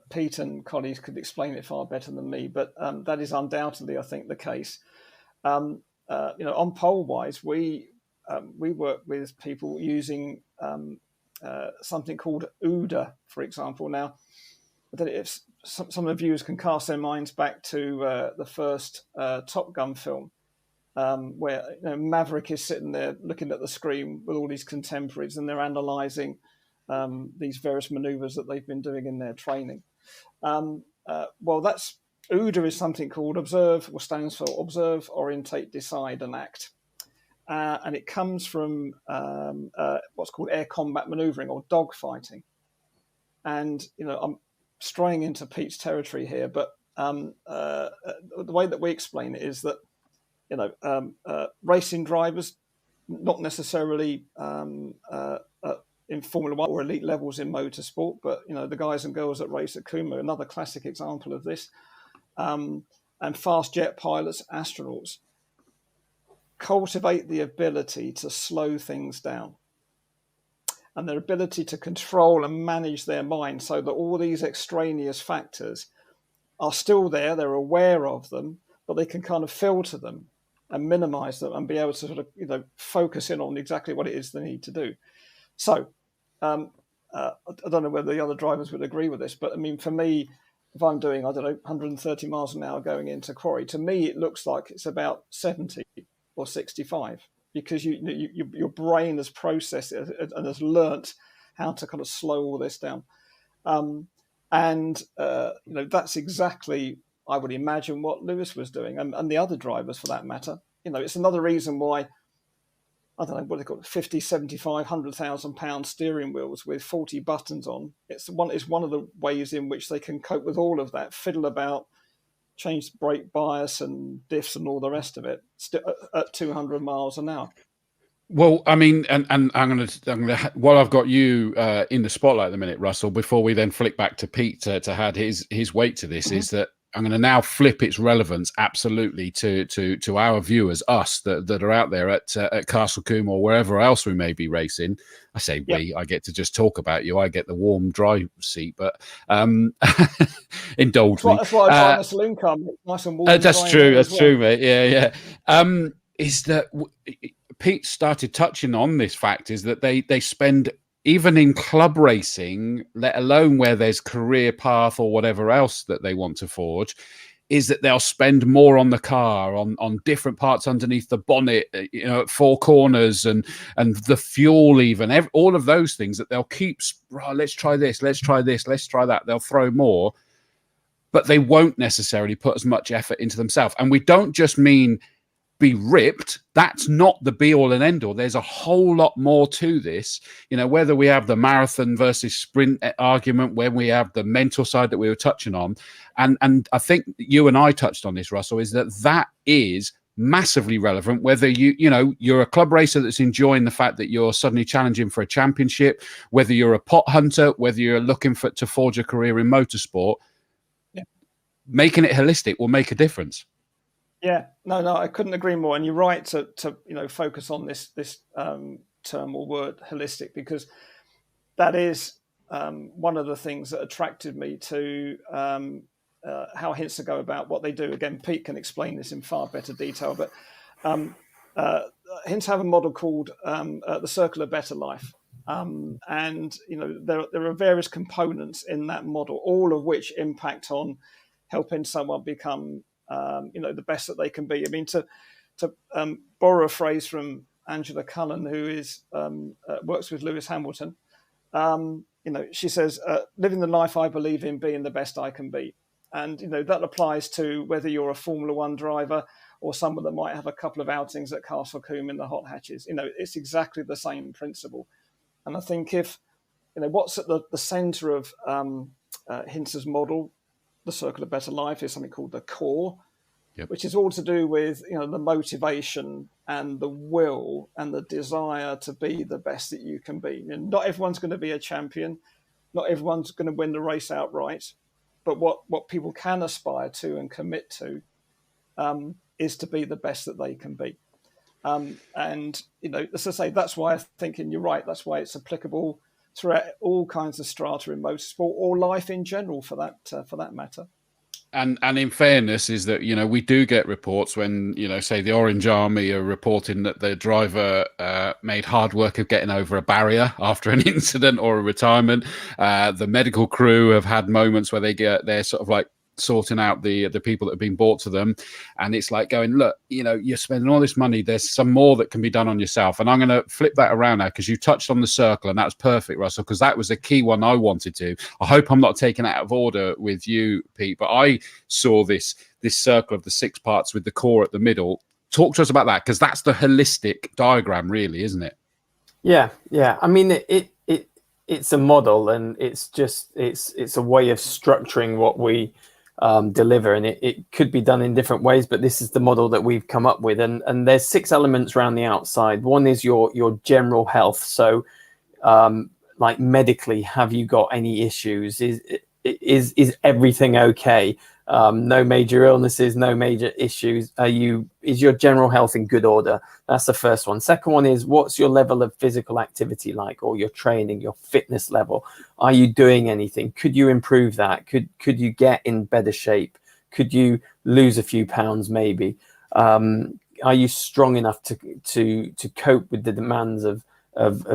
Speaker 4: Pete and colleagues could explain it far better than me, but that is undoubtedly, I think, the case. On pole-wise, we work with people using something called OODA, for example. Now, I don't know if some of the viewers can cast their minds back to the first Top Gun film, where Maverick is sitting there looking at the screen with all these contemporaries, and they're analysing these various manoeuvres that they've been doing in their training. That's OODA is something called observe, or stands for observe, orientate, decide, and act. And it comes from what's called air combat maneuvering, or dogfighting. And, straying into Pete's territory here, but the way that we explain it is that, you know, racing drivers, not necessarily in Formula One or elite levels in motorsport, but, you know, the guys and girls that race at Combe are another classic example of this, and fast jet pilots, astronauts, cultivate the ability to slow things down and their ability to control and manage their mind so that all these extraneous factors are still there, they're aware of them, but they can kind of filter them and minimize them and be able to sort of, you know, focus in on exactly what it is they need to do. So I don't know whether the other drivers would agree with this, but I mean, for me, if I'm doing, I don't know, 130 miles an hour going into quarry, to me, it looks like it's about 70 or 65 because your brain has processed it and has learnt how to kind of slow all this down. You know, that's exactly, I would imagine, what Lewis was doing and the other drivers for that matter. You know, it's another reason why, I don't know, what they call it, 50, 75, 100,000 pound steering wheels with 40 buttons on. It's one of the ways in which they can cope with all of that, fiddle about, change brake bias and diffs and all the rest of it at 200 miles an hour.
Speaker 1: Well, I mean, and I'm gonna while I've got you in the spotlight at the minute, Russell, before we then flick back to Pete to add his weight to this, is that I'm going to now flip its relevance absolutely to our viewers, us that are out there at Castle Combe or wherever else we may be racing. I say we, I get to just talk about you. I get the warm, dry seat, but indulge me.
Speaker 4: That's why I drive a saloon car. Nice and warm.
Speaker 1: That's true. That's true, mate. Yeah. Is that Pete started touching on this fact is that they spend, even in club racing, let alone where there's career path or whatever else that they want to forge, is that they'll spend more on the car, on different parts underneath the bonnet, you know, at four corners and the fuel, even all of those things that they'll keep. Oh, let's try this, let's try this, let's try that. They'll throw more, but they won't necessarily put as much effort into themselves. And we don't just mean be ripped. That's not the be all and end all. There's a whole lot more to this, you know, whether we have the marathon versus sprint argument, when we have the mental side that we were touching on. And I think you and I touched on this, Russell, is that is massively relevant, whether you're a club racer that's enjoying the fact that you're suddenly challenging for a championship, whether you're a pot hunter, whether you're looking to forge a career in motorsport. Making it holistic will make a difference.
Speaker 4: Yeah, no, I couldn't agree more. And you're right to focus on this term or word holistic, because that is one of the things that attracted me to how Hintsa go about what they do. Again, Pete can explain this in far better detail, but Hintsa have a model called the Circle of Better Life. And, you know, there are various components in that model, all of which impact on helping someone become the best that they can be. I mean, to borrow a phrase from Angela Cullen, who is works with Lewis Hamilton, she says, living the life I believe in, being the best I can be. And, you know, that applies to whether you're a Formula One driver or someone that might have a couple of outings at Castle Combe in the hot hatches. You know, it's exactly the same principle. And I think if, you know, what's at the centre of Hintsa's model, the Circle of Better Life, is something called the core, which is all to do with, you know, the motivation and the will and the desire to be the best that you can be. And not everyone's going to be a champion. Not everyone's going to win the race outright. But what people can aspire to and commit to is to be the best that they can be. And, you know, as I say, that's why I think, and you're right, that's why it's applicable throughout all kinds of strata in motorsport or life in general, for that matter.
Speaker 1: And in fairness, is that, you know, we do get reports when, you know, say the Orange Army are reporting that the driver made hard work of getting over a barrier after an incident or a retirement. The medical crew have had moments where they're sort of like sorting out the people that have been brought to them, and it's like going, look, you know, you're spending all this money, there's some more that can be done on yourself. And I'm going to flip that around now, because you touched on the circle, and that's perfect, Russell, because that was the key one I wanted to. I hope I'm not taking it out of order with you, Pete, but I saw this circle of the 6 parts with the core at the middle. Talk to us about that, because that's the holistic diagram, really, isn't it?
Speaker 3: Yeah. I mean, it's a model, and it's a way of structuring what we deliver, and it could be done in different ways, but this is the model that we've come up with. And there's 6 elements around the outside. One is your general health. So like medically, have you got any issues? Is everything okay? No major illnesses, no major issues. Is your general health in good order? That's the first one. Second one is, what's your level of physical activity like, or your training, your fitness level? Are you doing anything? Could you improve that? Could you get in better shape? Could you lose a few pounds maybe? Are you strong enough to cope with the demands of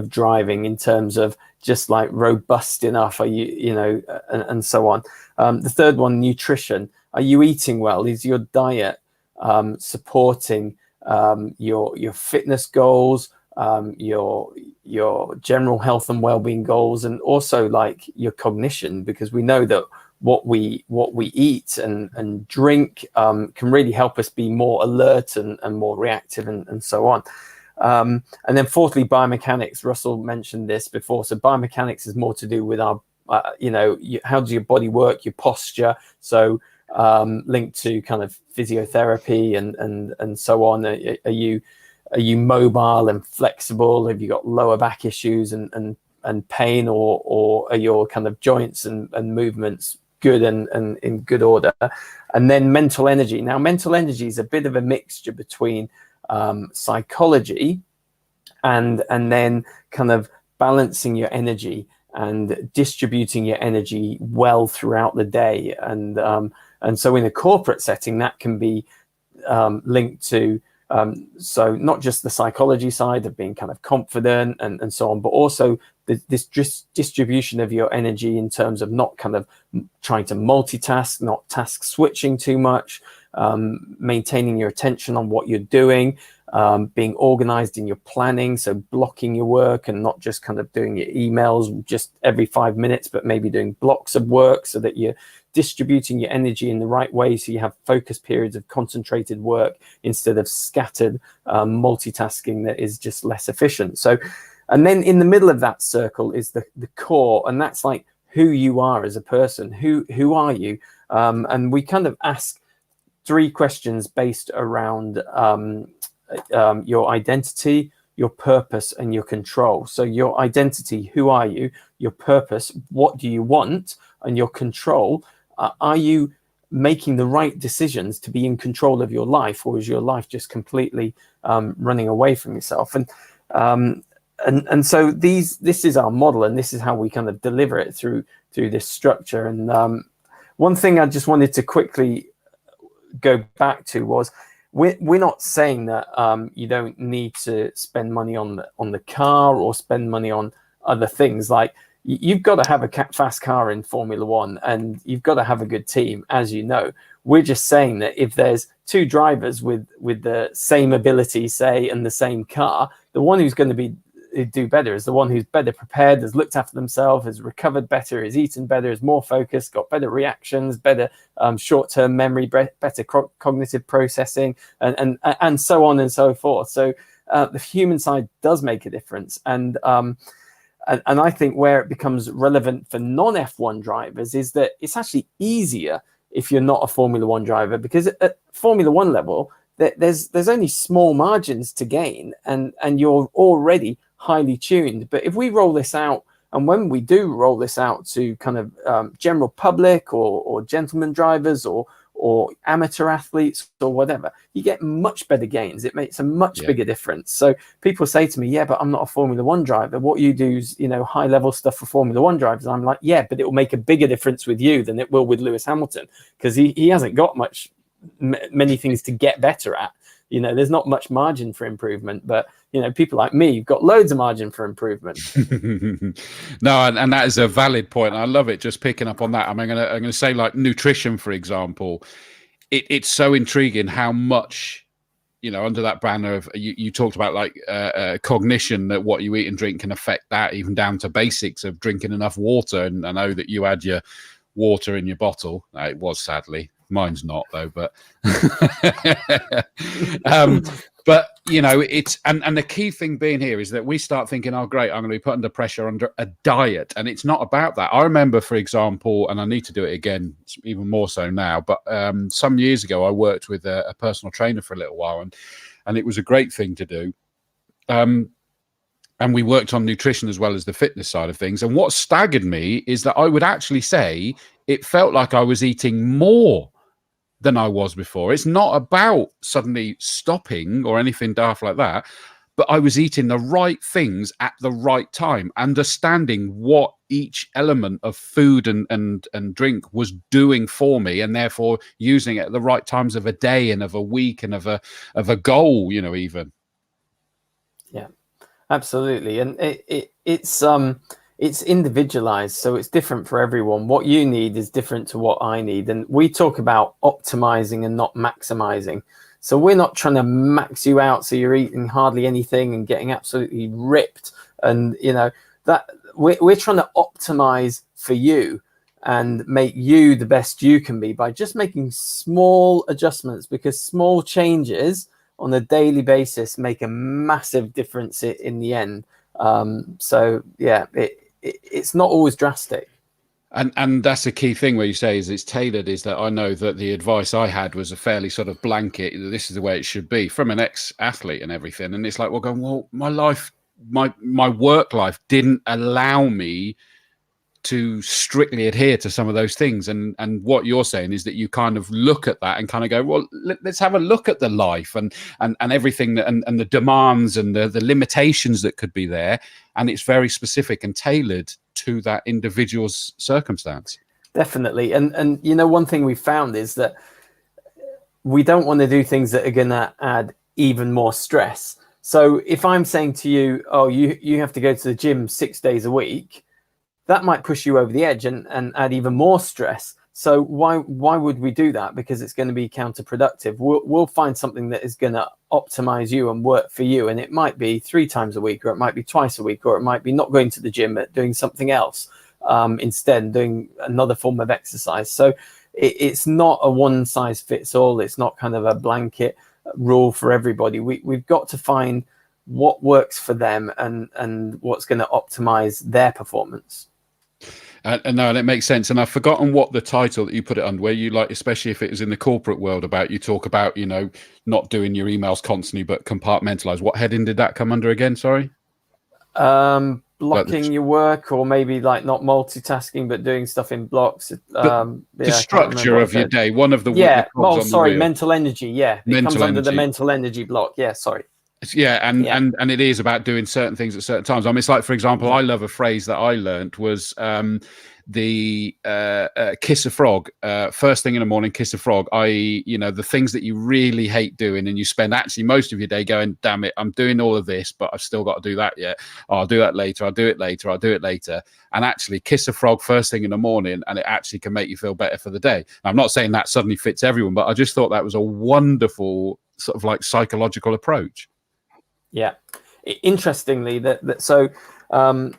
Speaker 3: driving, in terms of just like robust enough? Are you know, and so on. The third one, nutrition. Are you eating well? Is your diet supporting your fitness goals, your general health and well-being goals, and also like your cognition? Because we know that what we eat and drink can really help us be more alert and more reactive, and so on. And then fourthly, biomechanics. Russell mentioned this before. So biomechanics is more to do with our, how does your body work, your posture. So linked to kind of physiotherapy and so on. Are you mobile and flexible? Have you got lower back issues and pain, or are your kind of joints and movements good and in good order? And then mental energy. Now, mental energy is a bit of a mixture between psychology and then kind of balancing your energy and distributing your energy well throughout the day. And so in a corporate setting, that can be linked to so not just the psychology side of being kind of confident and so on, but also this distribution of your energy in terms of not kind of trying to multitask, not task switching too much, maintaining your attention on what you're doing, being organized in your planning, so blocking your work and not just kind of doing your emails just every 5 minutes, but maybe doing blocks of work so that you're distributing your energy in the right way, so you have focused periods of concentrated work instead of scattered multitasking that is just less efficient. So, and then in the middle of that circle is the core, and that's like who you are as a person. Who are you? And we kind of ask 3 questions based around your identity, your purpose, and your control. So your identity, who are you? Your purpose, what do you want? And your control, are you making the right decisions to be in control of your life, or is your life just completely running away from yourself? And so this is our model, and this is how we kind of deliver it through this structure. And one thing I just wanted to quickly go back to was, we're not saying that you don't need to spend money on the car or spend money on other things. Like, you've got to have a fast car in Formula One, and you've got to have a good team, as you know. We're just saying that if there's 2 drivers with the same ability, say, and the same car, the one who's going to do better is the one who's better prepared, has looked after themselves, has recovered better, has eaten better, is more focused, got better reactions, better short-term memory, better cognitive processing, and so on and so forth. So the human side does make a difference. And I think where it becomes relevant for non-F1 drivers is that it's actually easier if you're not a Formula One driver, because at Formula One level, there's only small margins to gain, and you're already highly tuned. But if we roll this out, and when we do roll this out to kind of general public or gentleman drivers or amateur athletes or whatever, you get much better gains. It makes a much bigger difference. So people say to me, yeah, but I'm not a Formula One driver. What you do is, high level stuff for Formula One drivers. And I'm like, yeah, but it will make a bigger difference with you than it will with Lewis Hamilton, because he hasn't got many things to get better at. There's not much margin for improvement, but people like me, you've got loads of margin for improvement.
Speaker 1: No, and that is a valid point. I love it. Just picking up on that. I'm going to say, like, nutrition, for example. It's so intriguing how much, under that banner of you talked about, like cognition, that what you eat and drink can affect that, even down to basics of drinking enough water. And I know that you had your water in your bottle. It was, sadly. Mine's not, though, but But you know, it's and the key thing being here is that we start thinking, oh great, I'm going to be put under pressure under a diet, and it's not about that. I remember, for example, and I need to do it again, even more so now, but some years ago I worked with a personal trainer for a little while, and it was a great thing to do. And we worked on nutrition as well as the fitness side of things. And what staggered me is that I would actually say it felt like I was eating more than I was before. It's not about suddenly stopping or anything daft like that, but I was eating the right things at the right time, understanding what each element of food and drink was doing for me, and therefore using it at the right times of a day and of a week and of a goal, you know, even.
Speaker 3: Yeah. Absolutely, and it's individualized, so it's different for everyone. What you need is different to what I need, and we talk about optimizing and not maximizing. So we're not trying to max you out so you're eating hardly anything and getting absolutely ripped, and you know that we're trying to optimize for you and make you the best you can be by just making small adjustments, because small changes on a daily basis make a massive difference in the end. So yeah, it's not always drastic.
Speaker 1: And that's a key thing where you say is it's tailored, is that I know that the advice I had was a fairly sort of blanket, this is the way it should be, from an ex-athlete and everything. And it's like, well, my life, my work life didn't allow me to strictly adhere to some of those things. And what you're saying is that you kind of look at that and kind of go, well, let's have a look at the life and everything that, and the demands and the limitations that could be there. And it's very specific and tailored to that individual's circumstance.
Speaker 3: Definitely. And you know, one thing we found is that we don't want to do things that are going to add even more stress. So if I'm saying to you, oh, you have to go to the gym 6 days a week, that might push you over the edge and add even more stress. So why would we do that? Because it's going to be counterproductive. We'll find something that is going to optimize you and work for you. And it might be 3 times a week, or it might be twice a week, or it might be not going to the gym, but doing something else instead, doing another form of exercise. So it's not a one size fits all. It's not kind of a blanket rule for everybody. We've got to find what works for them and what's going to optimize their performance.
Speaker 1: No, and it makes sense. And I've forgotten what the title that you put it under, where you, like, especially if it was in the corporate world, about, you talk about, you know, not doing your emails constantly, but compartmentalize. What heading did that come under again? Sorry.
Speaker 3: Blocking your work, or maybe like not multitasking, but doing stuff in blocks.
Speaker 1: The structure of your day. One of the
Speaker 3: mental energy. Yeah, it comes under the mental energy block. Yeah, sorry.
Speaker 1: Yeah, and it is about doing certain things at certain times. I mean, it's like, for example, I love a phrase that I learned was the kiss a frog. First thing in the morning, kiss a frog. I.e., you know, the things that you really hate doing, and you spend actually most of your day going, damn it, I'm doing all of this, but I've still got to do that yet. Oh, I'll do that later. I'll do it later. I'll do it later. And actually kiss a frog first thing in the morning, and it actually can make you feel better for the day. I'm not saying that suddenly fits everyone, but I just thought that was a wonderful sort of like psychological approach.
Speaker 3: Yeah, interestingly,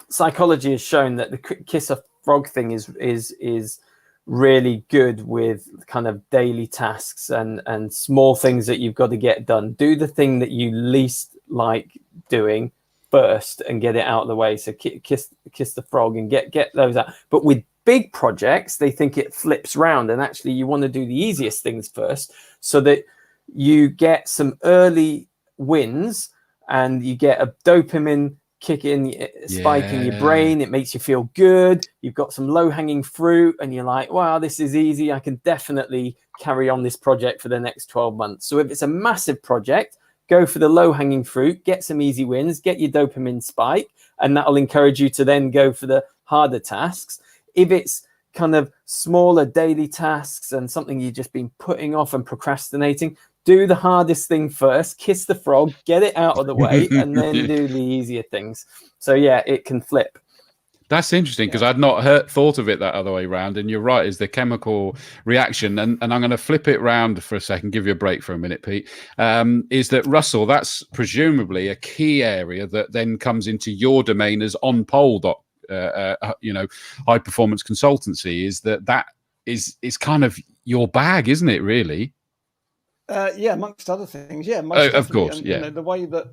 Speaker 3: psychology has shown that the kiss a frog thing is really good with kind of daily tasks and small things that you've got to get done. Do the thing that you least like doing first and get it out of the way. So kiss the frog and get those out. But with big projects, they think it flips round, and actually you want to do the easiest things first, so that you get some early wins and you get a dopamine kick spike in your brain. It makes you feel good. You've got some low-hanging fruit, and you're like, wow, this is easy. I can definitely carry on this project for the next 12 months. So if it's a massive project, go for the low-hanging fruit, get some easy wins, get your dopamine spike, and that'll encourage you to then go for the harder tasks. If it's kind of smaller daily tasks and something you've just been putting off and procrastinating, do the hardest thing first, kiss the frog, get it out of the way, and then do the easier things. So yeah, it can flip.
Speaker 1: That's interesting, because I'd not thought of it that other way around. And you're right, is the chemical reaction. And I'm going to flip it round for a second, give you a break for a minute, Pete. Is that, Russell, that's presumably a key area that then comes into your domain as on pole, high performance consultancy, is that is kind of your bag, isn't it, really?
Speaker 4: Yeah, amongst other things. Yeah, most
Speaker 1: of
Speaker 4: definitely.
Speaker 1: course.
Speaker 4: And,
Speaker 1: Yeah.
Speaker 4: you know, the way that,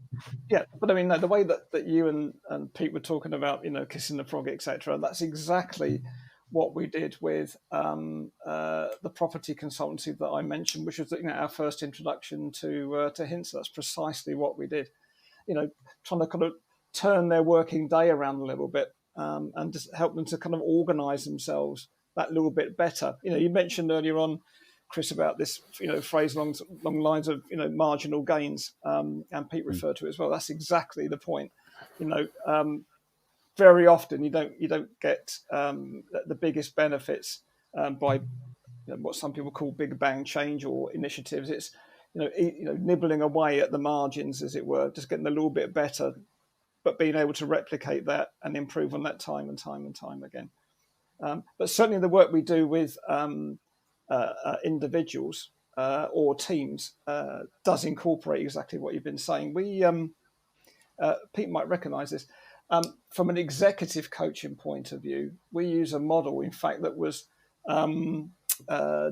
Speaker 4: yeah, but I mean, no, the way that you and Pete were talking about, you know, kissing the frog, etc. That's exactly what we did with the property consultancy that I mentioned, which was, you know, our first introduction to Hintsa. That's precisely what we did. You know, trying to kind of turn their working day around a little bit, and just help them to kind of organise themselves that little bit better. You know, you mentioned earlier on, Chris, about this, you know, phrase along lines of, you know, marginal gains, and Pete referred to it as well. That's exactly the point. You know, very often you don't get the biggest benefits by, you know, what some people call big bang change or initiatives. It's, you know, nibbling away at the margins, as it were, just getting a little bit better, but being able to replicate that and improve on that time and time and time again. But certainly the work we do with individuals or teams does incorporate exactly what you've been saying. We Pete might recognise this. From an executive coaching point of view, we use a model, in fact, that was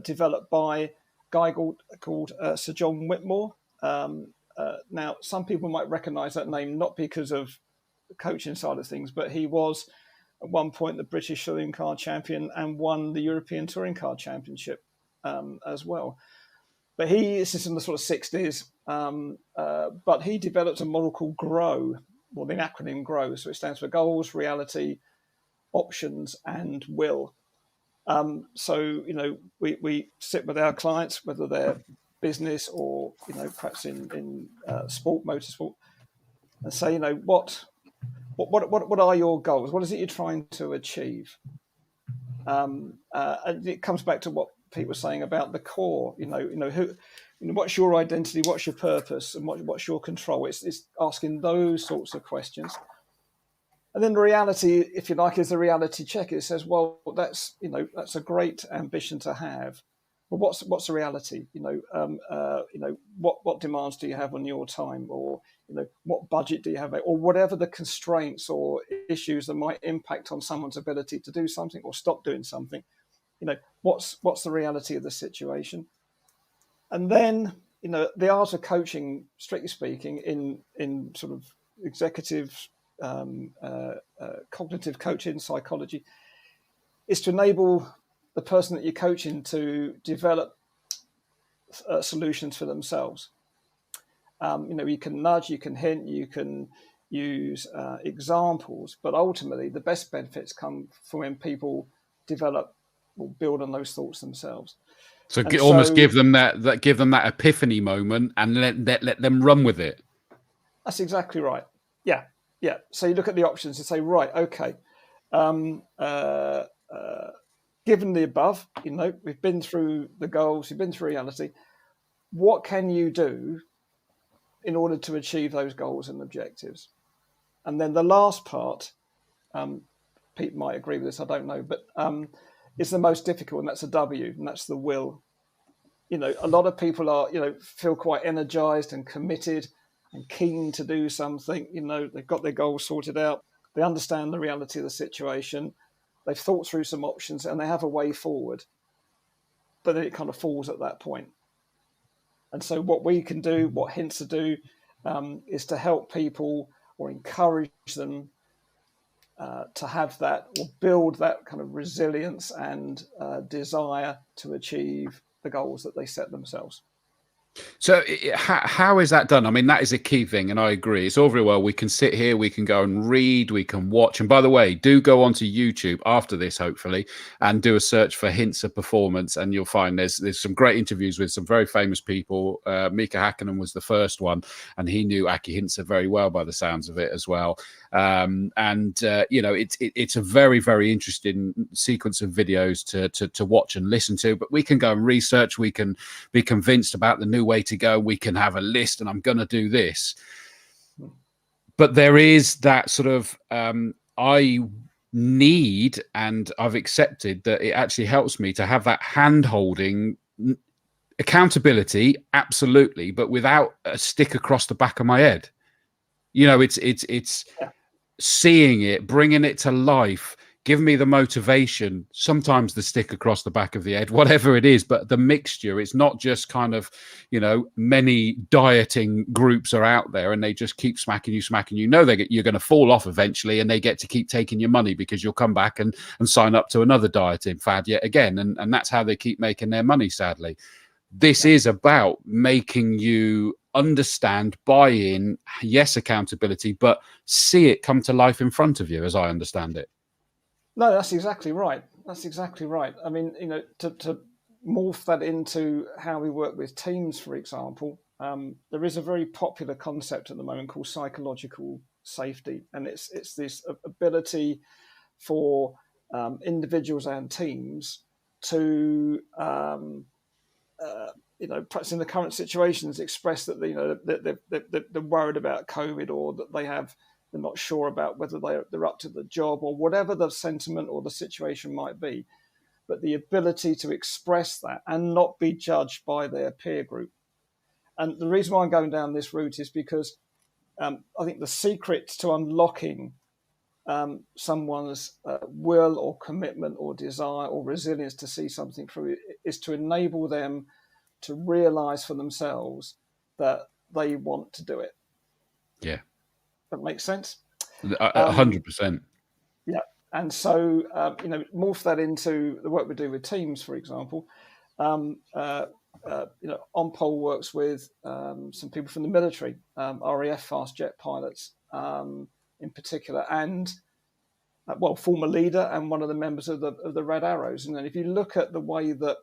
Speaker 4: developed by a guy called Sir John Whitmore. Now, some people might recognise that name not because of the coaching side of things, but he was at one point the British Touring Car Champion and won the European Touring Car Championship as well. But this is in the sort of 60s, but he developed a model called GROW, or the acronym GROW. So it stands for Goals, Reality, Options, and Will. So, you know, we sit with our clients, whether they're business or, you know, perhaps in sport, motorsport, and say, you know, what are your goals? What is it you're trying to achieve? And it comes back to what Pete was saying about the core. You know, who, you know, what's your identity? What's your purpose? And what's your control? It's asking those sorts of questions. And then the reality, if you like, is a reality check. It says, well, that's, you know, that's a great ambition to have. But what's the reality? You know, what demands do you have on your time, or, you know, what budget do you have, or whatever the constraints or issues that might impact on someone's ability to do something or stop doing something. You know, what's the reality of the situation? And then, you know, the art of coaching, strictly speaking, in sort of executive cognitive coaching, psychology, is to enable the person that you're coaching to develop solutions for themselves. You know, you can nudge, you can hint, you can use examples, but ultimately the best benefits come from when people develop or build on those thoughts themselves.
Speaker 1: So almost give them that epiphany moment and let them run with it.
Speaker 4: That's exactly right. Yeah. So you look at the options and say, right, okay, given the above, you know, we've been through the goals, we've been through reality. What can you do in order to achieve those goals and objectives? And then the last part, Pete might agree with this, I don't know, but is the most difficult, and that's a W, and that's the will. You know, a lot of people are, you know, feel quite energized and committed and keen to do something. You know, they've got their goals sorted out. They understand the reality of the situation. They've thought through some options and they have a way forward. But then it kind of falls at that point. And so what we can do, what Hintsa do, is to help people or encourage them to have that or build that kind of resilience and desire to achieve the goals that they set themselves.
Speaker 1: So how is that done? I mean, that is a key thing, and I agree. It's all very well. We can sit here, we can go and read, we can watch. And by the way, do go onto YouTube after this, hopefully, and do a search for Hintsa Performance, and you'll find there's some great interviews with some very famous people. Mika Hakkinen was the first one, and he knew Aki Hintsa very well by the sounds of it as well. You know, it's a very, very interesting sequence of videos to watch and listen to. But we can go and research. We can be convinced about the new way to go. We can have a list, and I'm going to do this. But there is that sort of I need, and I've accepted that it actually helps me to have that hand-holding, accountability, absolutely, but without a stick across the back of my head. You know, it's seeing it, bringing it to life, give me the motivation, sometimes the stick across the back of the head, whatever it is, but the mixture. It's not just kind of, many dieting groups are out there and they just keep smacking you. You're going to fall off eventually, and they get to keep taking your money because you'll come back and sign up to another dieting fad yet again. And that's how they keep making their money, sadly. This is about making you understand, buy in, yes, accountability, but see it come to life in front of you, as I understand it.
Speaker 4: No, that's exactly right. I mean, to morph that into how we work with teams, for example, there is a very popular concept at the moment called psychological safety, and it's this ability for individuals and teams to perhaps in the current situations, express that they're worried about COVID, or that they're not sure about whether they're up to the job, or whatever the sentiment or the situation might be. But the ability to express that and not be judged by their peer group. And the reason why I'm going down this route is because I think the secret to unlocking someone's will or commitment or desire or resilience to see something through is to enable them to realize for themselves that they want to do it.
Speaker 1: Yeah.
Speaker 4: That makes sense?
Speaker 1: 100%.
Speaker 4: Yeah. And so, morph that into the work we do with teams, for example. OnPol works with some people from the military, RAF fast jet pilots in particular, and former leader and one of the members of the Red Arrows. And then if you look at the way that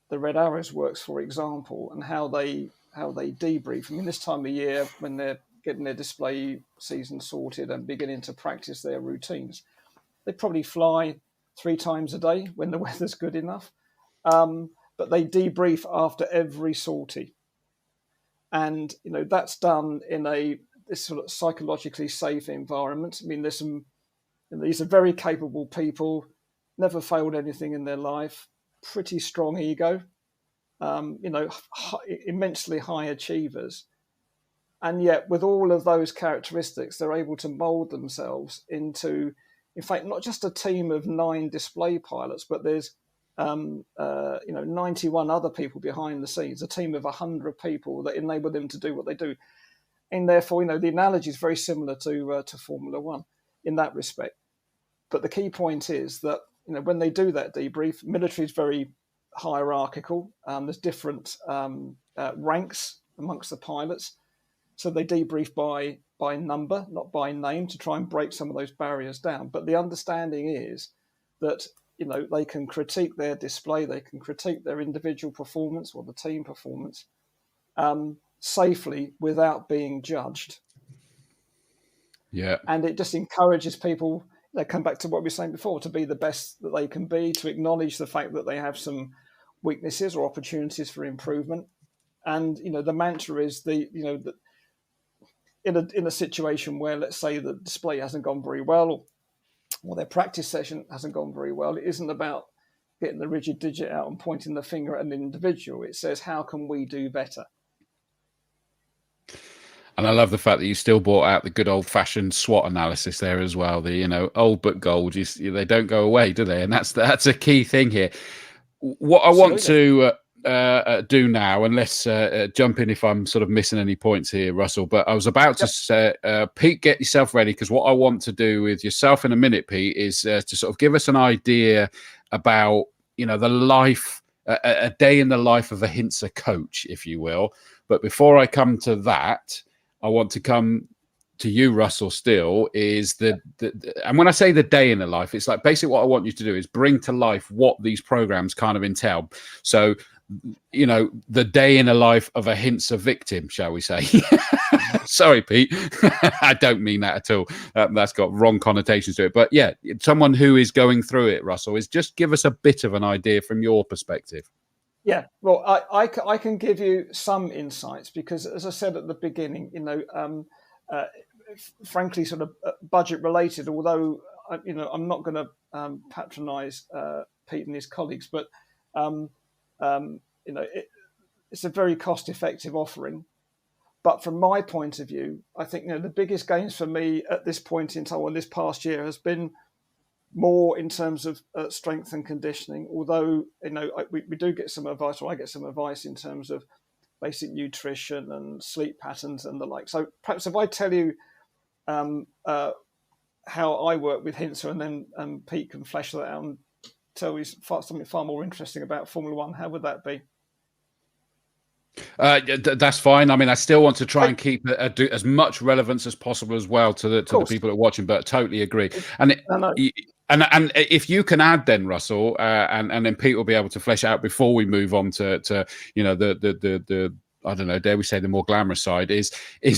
Speaker 4: the Red Arrows works, for example, and how they debrief. I mean, this time of year when they're getting their display season sorted and beginning to practice their routines, they probably fly 3 times a day when the weather's good enough. But they debrief after every sortie. And, that's done in this sort of psychologically safe environment. I mean, these are very capable people, never failed anything in their life, pretty strong ego, immensely high achievers. And yet with all of those characteristics, they're able to mold themselves into, in fact, not just a team of 9 display pilots, but there's 91 other people behind the scenes, a team of 100 people that enable them to do what they do. And therefore, the analogy is very similar to Formula One in that respect. But the key point is that, when they do that debrief, military is very hierarchical. There's different ranks amongst the pilots. So they debrief by number, not by name, to try and break some of those barriers down. But the understanding is that, they can critique their display, they can critique their individual performance or the team performance safely without being judged.
Speaker 1: Yeah.
Speaker 4: And it just encourages people, they come back to what we were saying before, to be the best that they can be, to acknowledge the fact that they have some weaknesses or opportunities for improvement. And, the mantra is that in a situation where, let's say, the display hasn't gone very well, or their practice session hasn't gone very well, it isn't about getting the rigid digit out and pointing the finger at an individual. It says, how can we do better?
Speaker 1: And I love the fact that you still brought out the good old-fashioned SWOT analysis there as well. The old but gold, they don't go away, do they? And that's a key thing here. What I want to do now, and let's jump in if I'm sort of missing any points here, Russell, but I was about to say, Pete, get yourself ready, because what I want to do with yourself in a minute, Pete, is to sort of give us an idea about, the life, a day in the life of a Hintsa coach, if you will. But before I come to that, I want to come to you, Russell, still, is and when I say the day in the life, it's like basically what I want you to do is bring to life what these programs kind of entail. So, the day in the life of a Hintsa victim, shall we say. Sorry, Pete. I don't mean that at all. That's got wrong connotations to it. But yeah, someone who is going through it, Russell, is just give us a bit of an idea from your perspective.
Speaker 4: Yeah, well, I can give you some insights because, as I said at the beginning, frankly, sort of budget related, although, I'm not going to patronise Pete and his colleagues, but, it's a very cost effective offering. But from my point of view, I think, the biggest gains for me at this point in time, or this past year, has been more in terms of strength and conditioning. Although we do get some advice, or I get some advice in terms of basic nutrition and sleep patterns and the like. So perhaps if I tell you how I work with Hintsa, and then Pete can flesh that out and tell you something far more interesting about Formula One, how would that be?
Speaker 1: That's fine. I mean, I still want to try and keep do as much relevance as possible as well to the people that are watching, but I totally agree. And if you can add then, Russell, and then Pete will be able to flesh out before we move on to the I don't know, dare we say the more glamorous side is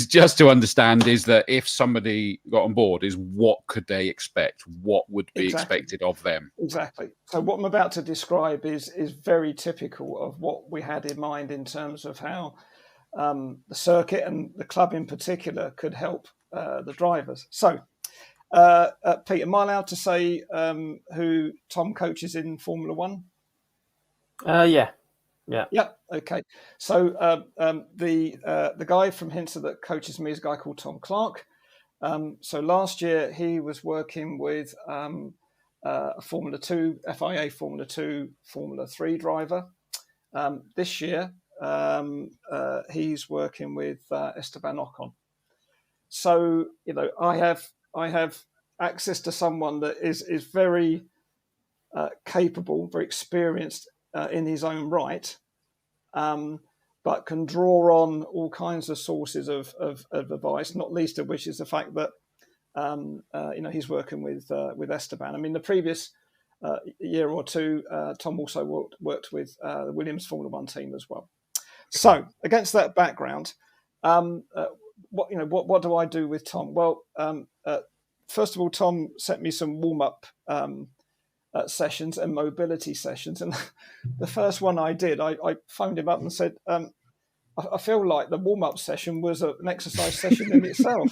Speaker 1: just to understand is that if somebody got on board, is what could they expect? What would be expected of them?
Speaker 4: Exactly. So what I'm about to describe is very typical of what we had in mind in terms of how the circuit and the club in particular could help the drivers. So, Pete, am I allowed to say who Tom coaches in Formula One?
Speaker 3: Yeah.
Speaker 4: Yep. Okay. So the guy from Hintsa that coaches me is a guy called Tom Clark. So last year he was working with a Formula 2, FIA Formula 2, Formula 3 driver. This year he's working with Esteban Ocon. So I have access to someone that is very capable, very experienced in his own right, but can draw on all kinds of sources of advice, not least of which is the fact that he's working with Esteban. I mean, the previous year or two, Tom also worked with the Williams Formula One team as well. So against that background, what do I do with Tom? Well, first of all, Tom sent me some warm-up sessions and mobility sessions, and the first one I did, I phoned him up and said, I feel like the warm-up session was an exercise session in itself.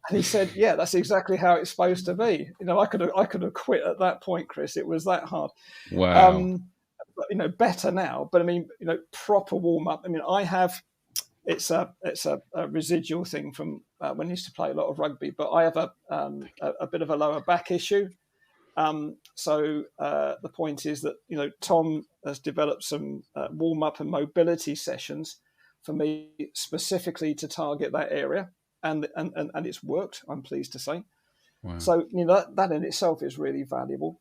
Speaker 4: And he said, yeah, that's exactly how it's supposed to be. I could have quit at that point, Chris. It was that hard.
Speaker 1: Wow.
Speaker 4: But, better now. But I mean, proper warm-up. I mean, it's a residual thing from when I used to play a lot of rugby, but I have a bit of a lower back issue. So the point is that Tom has developed some warm-up and mobility sessions for me specifically to target that area, and it's worked, I'm pleased to say.
Speaker 1: Wow.
Speaker 4: So that in itself is really valuable.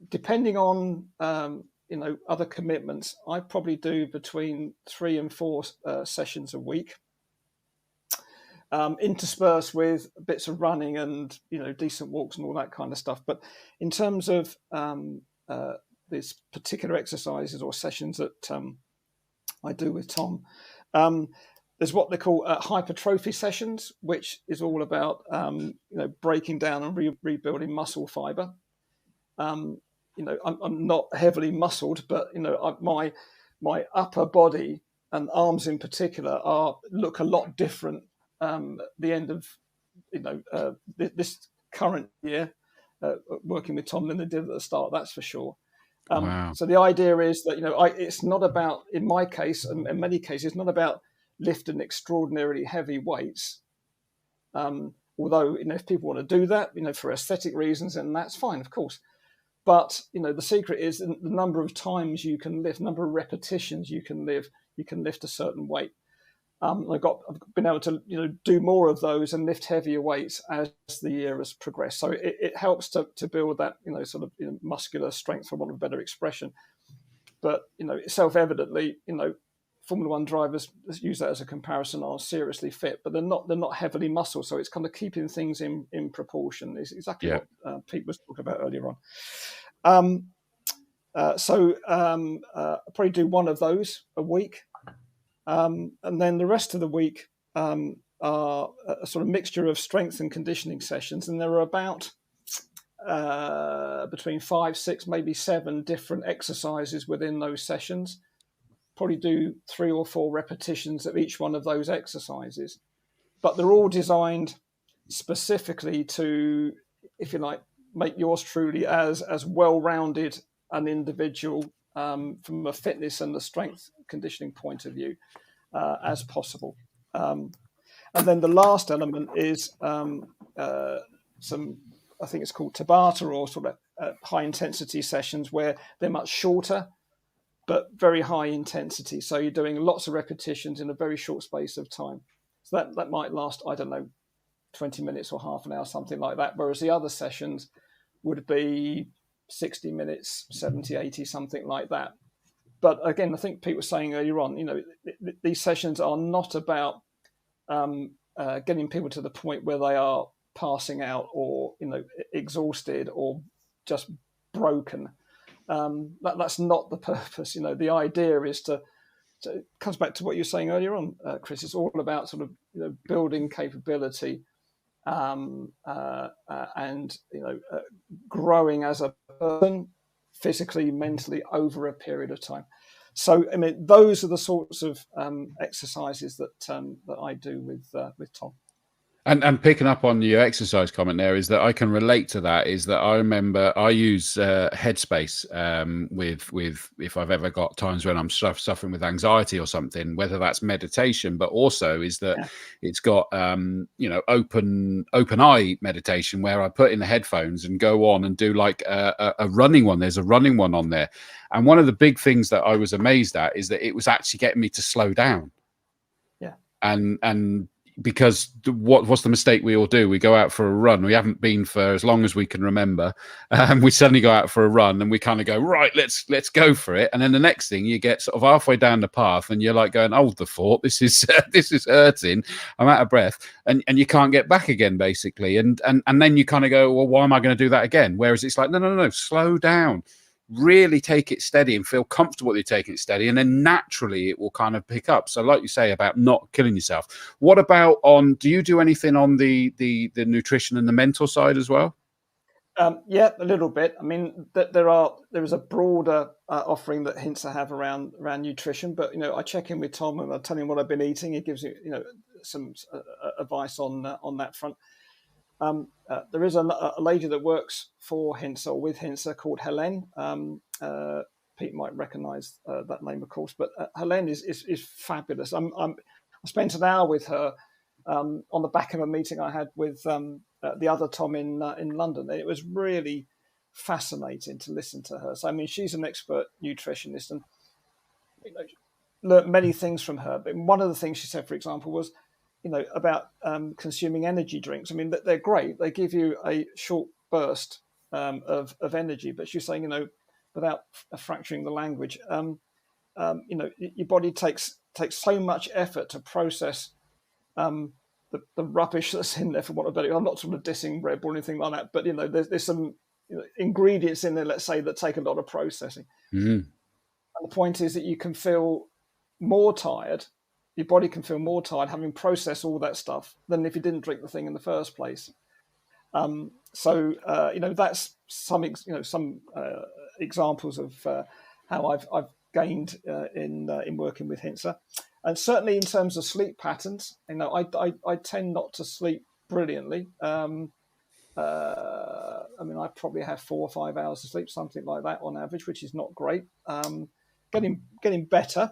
Speaker 4: Depending on other commitments, I probably do between 3 and 4 sessions a week. Interspersed with bits of running and decent walks and all that kind of stuff. But in terms of these particular exercises or sessions that I do with Tom, there's what they call hypertrophy sessions, which is all about breaking down and rebuilding muscle fiber. I'm not heavily muscled, but my upper body and arms in particular look a lot different the end of this current year working with Tom than they did at the start, that's for sure.
Speaker 1: Wow.
Speaker 4: So the idea is that it's not about, in my case and in many cases, it's not about lifting extraordinarily heavy weights, although if people want to do that for aesthetic reasons, then that's fine, of course. But the secret is the number of times you can lift, number of repetitions you can lift a certain weight. I've been able to do more of those and lift heavier weights as the year has progressed. So it helps to build that muscular strength, for want of a better expression. But self-evidently Formula One drivers use that as a comparison, are seriously fit, but they're not heavily muscled. So it's kind of keeping things in proportion. Is exactly what Pete was talking about earlier on. So I probably do one of those a week. And then the rest of the week are a sort of mixture of strength and conditioning sessions. And there are about between 5, 6, maybe 7 different exercises within those sessions. Probably do 3 or 4 repetitions of each one of those exercises. But they're all designed specifically to, if you like, make yours truly as well-rounded an individual from a fitness and the strength conditioning point of view as possible. And then the last element is some, I think it's called Tabata, or sort of high intensity sessions where they're much shorter, but very high intensity. So you're doing lots of repetitions in a very short space of time. So that might last, I don't know, 20 minutes or half an hour, something like that. Whereas the other sessions would be 60 minutes, 70, 80, something like that. But again, I think Pete was saying earlier on, you know, these sessions are not about getting people to the point where they are passing out or, you know, exhausted or just broken. That's not the purpose. You know, the idea is to it comes back to what you were saying earlier on, Chris. It's all about sort of, you know, building capability and, you know, growing as a person, physically, mentally, over a period of time. So, I mean, those are the sorts of exercises that that I do with Tom.
Speaker 1: And picking up on your exercise comment there is that I can relate to that. Is that I remember I use Headspace with if I've ever got times when I'm suffering with anxiety or something, whether that's meditation, but also is that it's got you know, open eye meditation where I put in the headphones and go on and do like a running one. There's a running one on there, and one of the big things that I was amazed at is that it was actually getting me to slow down. Yeah, and because what's the mistake we all do? We go out for a run. We haven't been for as long as we can remember. We suddenly go out for a run and we kind of go, right, let's go for it. And then the next thing, you get sort of halfway down the path and you're like going, hold the fort. This is this is hurting. I'm out of breath, and you can't get back again, basically. And then you kind of go, well, why am I going to do that again? Whereas it's like, no, slow down. Really take it steady and feel comfortable that you're taking it steady, and then naturally it will kind of pick up. So like you say about not killing yourself, what about do you do anything on the nutrition and the mental side as well?
Speaker 4: Yeah, a little bit. I mean, there is a broader offering that Hintsa have around nutrition, but, you know, I check in with Tom and I tell him what I've been eating. He gives you, you know, some advice on that front. There is a lady that works for Hintsa or with Hintsa called Helene. Pete might recognise that name, of course, but Helene is fabulous. I spent an hour with her on the back of a meeting I had with the other Tom in London. It was really fascinating to listen to her. So, I mean, she's an expert nutritionist, and, you know, learned many things from her. But one of the things she said, for example, was, you know, about consuming energy drinks. I mean, they're great. They give you a short burst of energy. But she's saying, you know, without fracturing the language, you know, your body takes so much effort to process the rubbish that's in there, for want of a better. I'm not sort of dissing Red Bull or anything like that, but, you know, there's some, you know, ingredients in there, let's say, that take a lot of processing. Mm-hmm. And the point is that you can feel more tired. Your body can feel more tired having processed all that stuff than if you didn't drink the thing in the first place. So you know, that's some examples of how I've gained in working with Hintsa, and certainly in terms of sleep patterns. You know, I tend not to sleep brilliantly. I mean, I probably have 4 or 5 hours of sleep, something like that on average, which is not great. Getting better.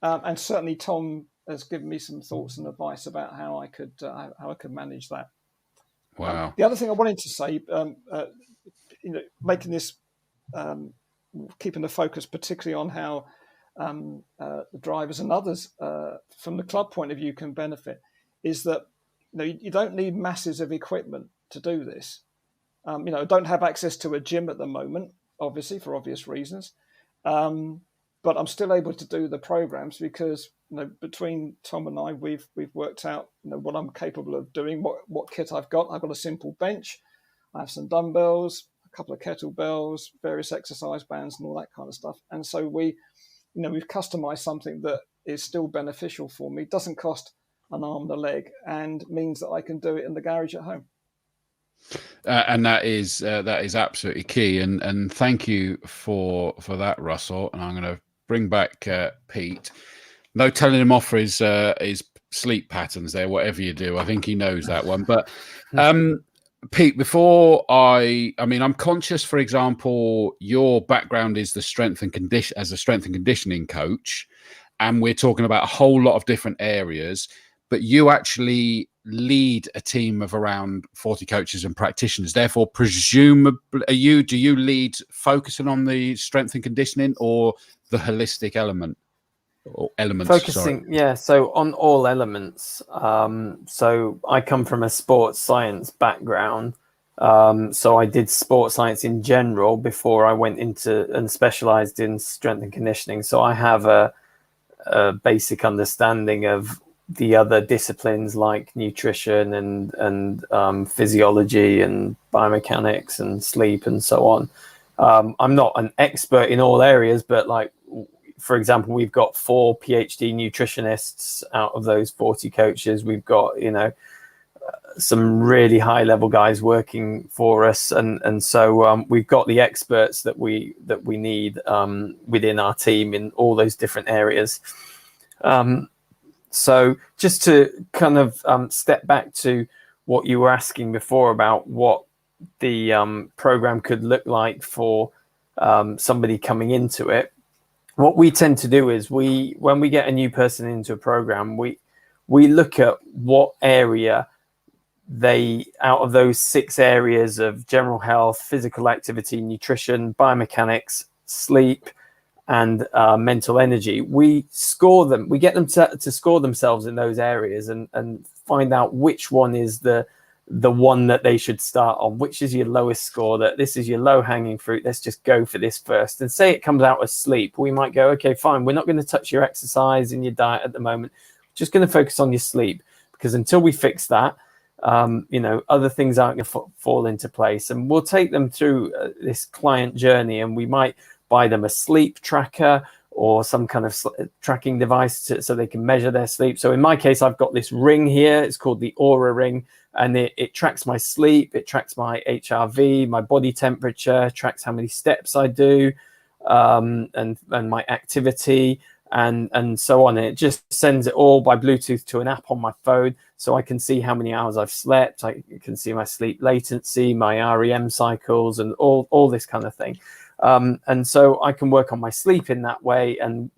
Speaker 4: And certainly Tom has given me some thoughts and advice about how I could manage that.
Speaker 1: Wow.
Speaker 4: The other thing I wanted to say, you know, making this, keeping the focus particularly on how the drivers and others from the club point of view can benefit, is that, you know, you don't need masses of equipment to do this. You know, I don't have access to a gym at the moment, obviously, for obvious reasons. But I'm still able to do the programs because, you know, between Tom and I, we've worked out, you know, what I'm capable of doing, what kit I've got. I've got a simple bench, I have some dumbbells, a couple of kettlebells, various exercise bands, and all that kind of stuff. And so we've customized something that is still beneficial for me, doesn't cost an arm and a leg, and means that I can do it in the garage at home.
Speaker 1: And that is absolutely key. And thank you for that, Russell. And I'm going to bring back Pete. No telling him off for his sleep patterns there, whatever you do. I think he knows that one. But Pete, before I'm conscious, for example, your background is the strength and conditioning coach, and we're talking about a whole lot of different areas. but you actually lead a team of around 40 coaches and practitioners. Therefore, presumably, do you lead focusing on the strength and conditioning or the holistic element? Or elements,
Speaker 3: focusing,
Speaker 1: sorry.
Speaker 3: Yeah, so on all elements. So I come from a sports science background. So I did sports science in general before I went into and specialized in strength and conditioning. So I have a basic understanding of the other disciplines like nutrition and physiology and biomechanics and sleep and so on. I'm not an expert in all areas, but like, for example, we've got 4 PhD nutritionists out of those 40 coaches. We've got, some really high level guys working for us. And so we've got the experts that we need within our team in all those different areas. So just to kind of step back to what you were asking before about what the program could look like for somebody coming into it. What we tend to do is when we get a new person into a program, we look at what area out of those 6 areas of general health, physical activity, nutrition, biomechanics, sleep, and mental energy. We score them. We get them to score themselves in those areas and find out which one is the one that they should start on, which is your lowest score, that this is your low hanging fruit. Let's just go for this first. And say it comes out as sleep. We might go, okay, fine. We're not going to touch your exercise and your diet at the moment. Just going to focus on your sleep, because until we fix that, other things aren't going to fall into place. And we'll take them through this client journey, and we might buy them a sleep tracker or some kind of tracking device so they can measure their sleep. So in my case, I've got this ring here. It's called the Aura ring, and it tracks my sleep. It tracks my HRV, my body temperature, tracks how many steps I do, and my activity, and so on. And it just sends it all by Bluetooth to an app on my phone, so I can see how many hours I've slept. I can see my sleep latency, my REM cycles, and all this kind of thing. And so I can work on my sleep in that way and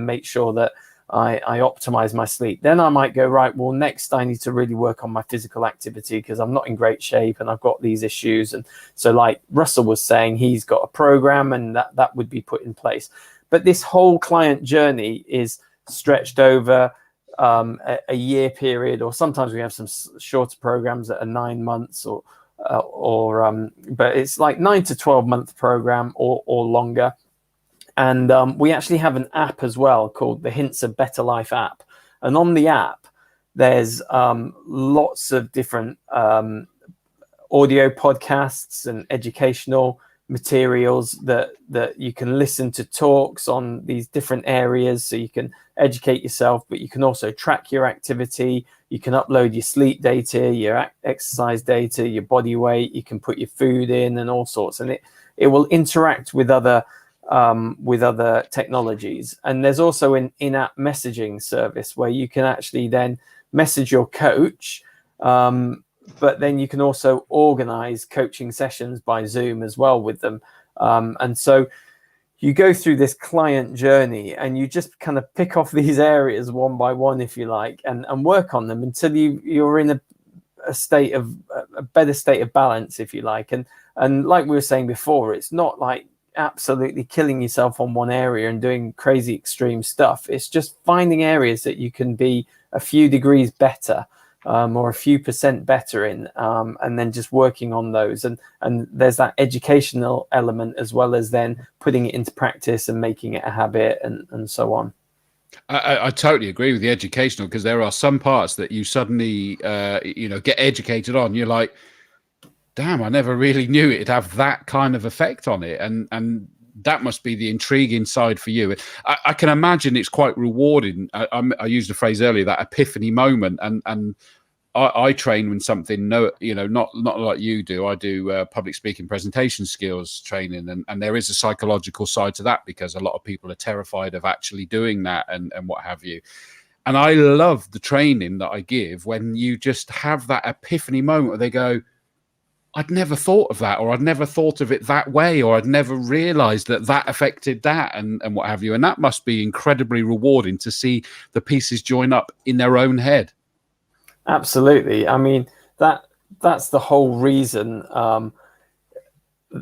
Speaker 3: make sure that I optimize my sleep. Then I might go, right, well, next I need to really work on my physical activity because I'm not in great shape and I've got these issues. And so like Russell was saying, he's got a program and that would be put in place. But this whole client journey is stretched over a year period, or sometimes we have some shorter programs that are 9 months but it's like 9 to 12 month program or longer. And we actually have an app as well called the Hintsa Better Life app. And on the app, there's lots of different audio podcasts and educational materials that you can listen to, talks on these different areas, so you can educate yourself, but you can also track your activity. You can upload your sleep data, your exercise data, your body weight. You can put your food in and all sorts, and it will interact with other technologies. And there's also an in-app messaging service where you can actually then message your coach, but then you can also organize coaching sessions by Zoom as well with them. And so you go through this client journey and you just kind of pick off these areas one by one, if you like, and work on them until you're in a better state of balance, if you like. And like we were saying before, it's not like absolutely killing yourself on one area and doing crazy extreme stuff. It's just finding areas that you can be a few degrees better, or a few % better in, and then just working on those. And there's that educational element as well as then putting it into practice and making it a habit and so on.
Speaker 1: I totally agree with the educational, because there are some parts that you suddenly get educated on. You're like, damn, I never really knew it'd have that kind of effect on it. And that must be the intriguing side for you. I can imagine it's quite rewarding. I used the phrase earlier, that epiphany moment. And I train when something, not like you do. I do public speaking presentation skills training. And there is a psychological side to that, because a lot of people are terrified of actually doing that and what have you. And I love the training that I give when you just have that epiphany moment where they go, I'd never thought of that, or I'd never thought of it that way, or I'd never realized that affected that and what have you. And that must be incredibly rewarding to see the pieces join up in their own head.
Speaker 3: Absolutely. I mean, that's the whole reason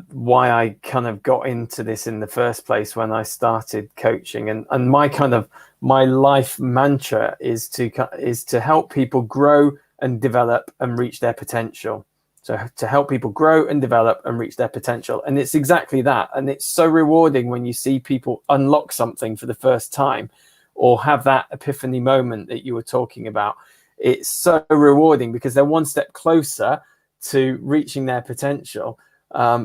Speaker 3: why I kind of got into this in the first place when I started coaching. And my life mantra is to help people grow and develop and reach their potential. So to help people grow and develop and reach their potential. And it's exactly that. And it's so rewarding when you see people unlock something for the first time or have that epiphany moment that you were talking about. It's so rewarding because they're one step closer to reaching their potential,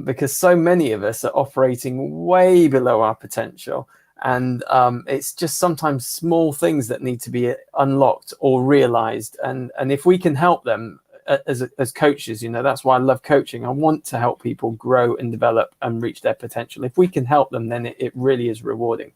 Speaker 3: because so many of us are operating way below our potential. And it's just sometimes small things that need to be unlocked or realized. And if we can help them as coaches, that's why I love coaching. I want to help people grow and develop and reach their potential. If we can help them, then it really is rewarding.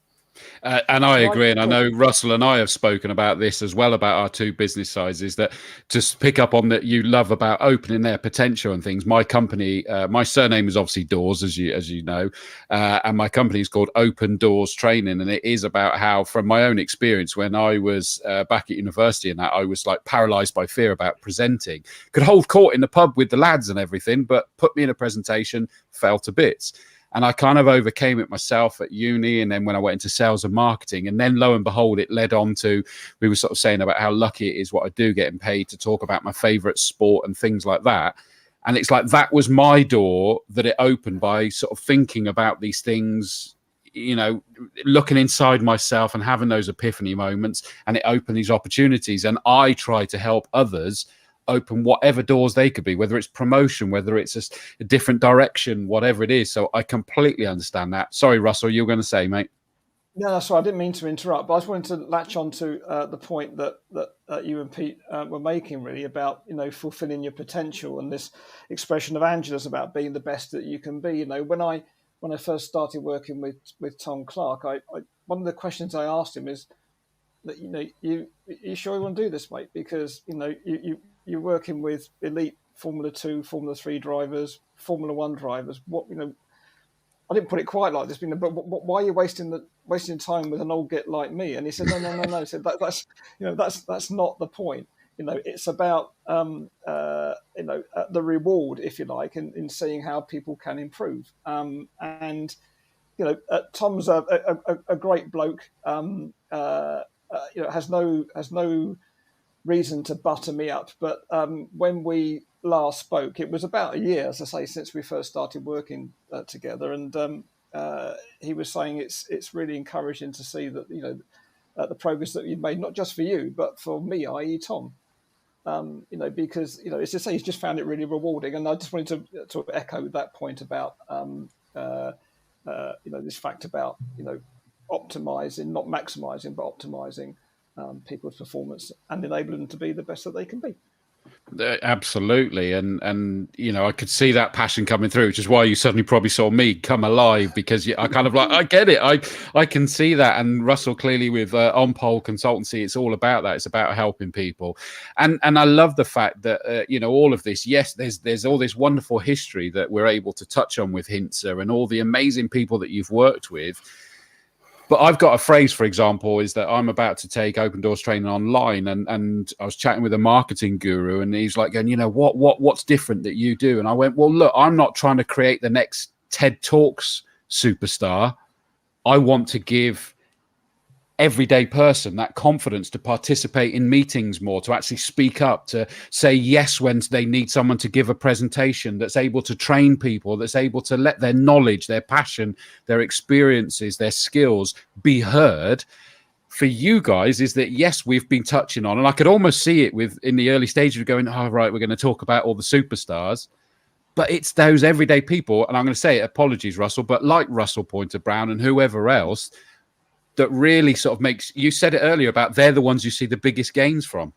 Speaker 1: And I agree. And I know Russell and I have spoken about this as well, about our two business sizes, that just pick up on that you love about opening their potential and things. My company, my surname is obviously Dawes, as you know, and my company is called Open Doors Training. And it is about how, from my own experience, when I was back at university and that, I was like paralyzed by fear about presenting. Could hold court in the pub with the lads and everything, but put me in a presentation, fell to bits. And I kind of overcame it myself at uni. And then when I went into sales and marketing, and then lo and behold, it led on to, we were sort of saying about how lucky it is what I do, getting paid to talk about my favorite sport and things like that. And it's like, that was my door that it opened by sort of thinking about these things, looking inside myself and having those epiphany moments, and it opened these opportunities. And I try to help others open whatever doors they could be, whether it's promotion, whether it's just a different direction, whatever it is. So I completely understand that. Sorry, Russell, you were going to say, mate.
Speaker 4: No, that's right. I didn't mean to interrupt, but I just wanted to latch on to the point that you and Pete were making, really, about fulfilling your potential, and this expression of Angela's about being the best that you can be. When I first started working with Tom Clark, I one of the questions I asked him is that you sure you want to do this, mate? Because you're working with elite Formula 2, Formula 3 drivers, Formula 1 drivers. I didn't put it quite like this, but why are you wasting time with an old git like me? And he said, no. He said, that's not the point. It's about the reward, if you like, in seeing how people can improve. And Tom's a great bloke. Has no reason to butter me up, but when we last spoke, it was about a year, as I say, since we first started working together, and he was saying it's really encouraging to see that the progress that you've made, not just for you but for me, i.e. Tom, because it's just say he's just found it really rewarding. And I just wanted to echo that point about this fact about optimizing, not maximizing, but optimizing people's performance and enable them to be the best that they can be.
Speaker 1: Absolutely. And I could see that passion coming through, which is why you suddenly probably saw me come alive, because I kind of like, I get it. I can see that. And Russell, clearly with On Pole Consultancy, it's all about that. It's about helping people. And I love the fact that, all of this, yes, there's all this wonderful history that we're able to touch on with Hintsa and all the amazing people that you've worked with. But I've got a phrase, for example, is that I'm about to take Open Doors training online, and I was chatting with a marketing guru, and he's like, going, what's different that you do? And I went, well, look, I'm not trying to create the next TED Talks superstar. I want to give everyday person that confidence to participate in meetings more, to actually speak up, to say yes when they need someone to give a presentation, that's able to train people, that's able to let their knowledge, their passion, their experiences, their skills be heard. For you guys, is that, yes, we've been touching on, and I could almost see it in the early stages of going, oh, right, we're going to talk about all the superstars, but it's those everyday people, and I'm going to say it, apologies, Russell, but like Russell Poynter-Brown and whoever else, that really sort of makes, you said it earlier about they're the ones you see the biggest gains from.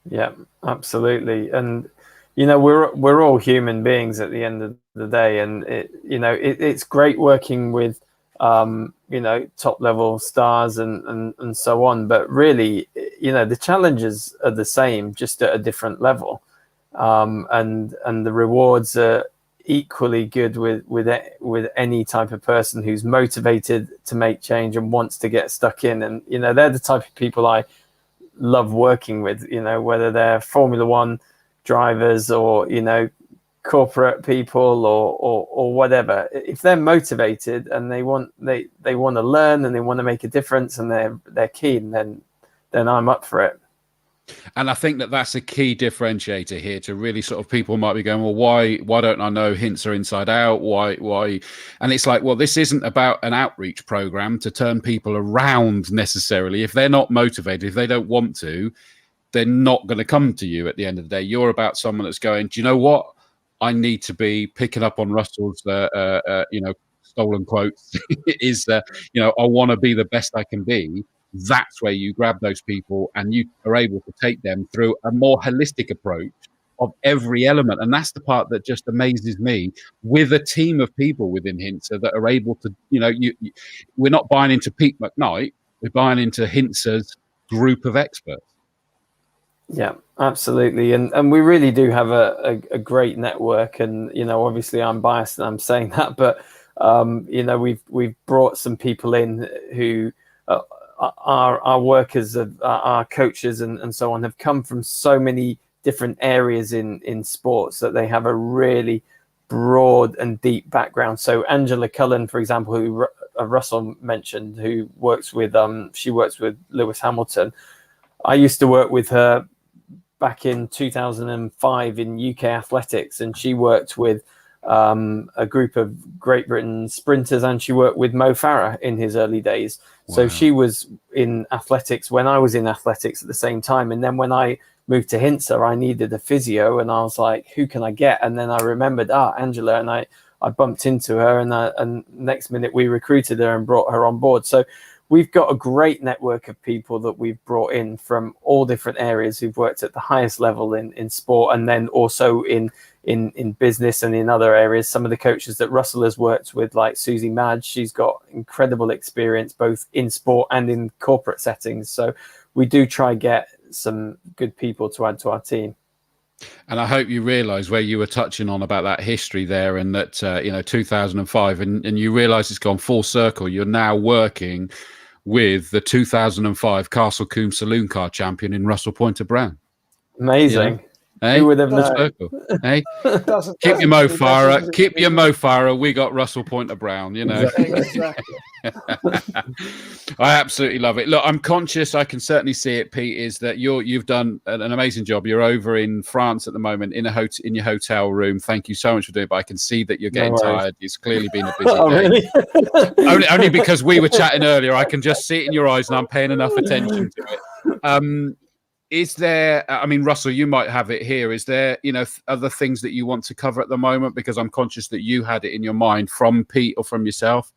Speaker 1: Yeah,
Speaker 3: absolutely. And we're all human beings at the end of the day, and it's great working with top level stars and so on, but really the challenges are the same, just at a different level, and the rewards are equally good with any type of person who's motivated to make change and wants to get stuck in. And they're the type of people I love working with, you know, whether they're Formula One drivers or, you know, corporate people or whatever. If they're motivated and they want to learn and they want to make a difference and they're keen, then I'm up for it.
Speaker 1: And I think that that's a key differentiator here to really sort of, people might be going, well, why don't I know Hintsa inside out? Why? And it's like, well, this isn't about an outreach program to turn people around necessarily. If they're not motivated, if they don't want to, they're not going to come to you at the end of the day. You're about someone that's going, do you know what? I need to be picking up on Russell's, you know, stolen quotes is, you know, I want to be the best I can be. That's where you grab those people and you are able to take them through a more holistic approach of every element. And that's the part that just amazes me, with a team of people within Hintsa that are able to, you know, we're not buying into Pete McKnight, we're buying into Hintsa's group of experts.
Speaker 3: Yeah, absolutely. And we really do have a great network. And, you know, obviously I'm biased and I'm saying that, but, you know, we've brought some people in who our workers, our coaches and so on have come from so many different areas in sports that they have a really broad and deep background. So Angela Cullen, for example, who Russell mentioned, who works with, she works with Lewis Hamilton. I used to work with her back in 2005 in UK athletics, and she worked with a group of Great Britain sprinters, and she worked with Mo Farah in his early days. Wow. So she was in athletics when I was in athletics at the same time. And then when I moved to Hintsa, I needed a physio, and I was like, who can I get? And then I remembered, Angela, and I bumped into her, and next minute we recruited her and brought her on board. So we've got a great network of people that we've brought in from all different areas who've worked at the highest level in sport, and then also in business and in other areas. Some of the coaches that Russell has worked with, like Susie Madge, she's got incredible experience both in sport and in corporate settings. So we do try get some good people to add to our team.
Speaker 1: And I hope you realise where you were touching on about that history there, and that, you know, 2005, and you realise it's gone full circle. You're now working with the 2005 Castle Combe Saloon Car Champion in Russell Poynter-Brown.
Speaker 3: Amazing.
Speaker 1: You know? Hey,
Speaker 3: who would have known?
Speaker 1: Hey, keep your Mo Farah, keep your Mo Farah. We got Russell Poynter-Brown, you know.
Speaker 4: Exactly.
Speaker 1: I absolutely love it. Look, I'm conscious, I can certainly see it, Pete, is that you've done an amazing job. You're over in France at the moment in your hotel room. Thank you so much for doing it. But I can see that you're getting tired. It's clearly been a busy day.
Speaker 3: Really?
Speaker 1: only because we were chatting earlier. I can just see it in your eyes, and I'm paying enough attention to it. Is there, I mean, Russell, you might have it here. Is there, you know, other things that you want to cover at the moment? Because I'm conscious that you had it in your mind from Pete or from yourself.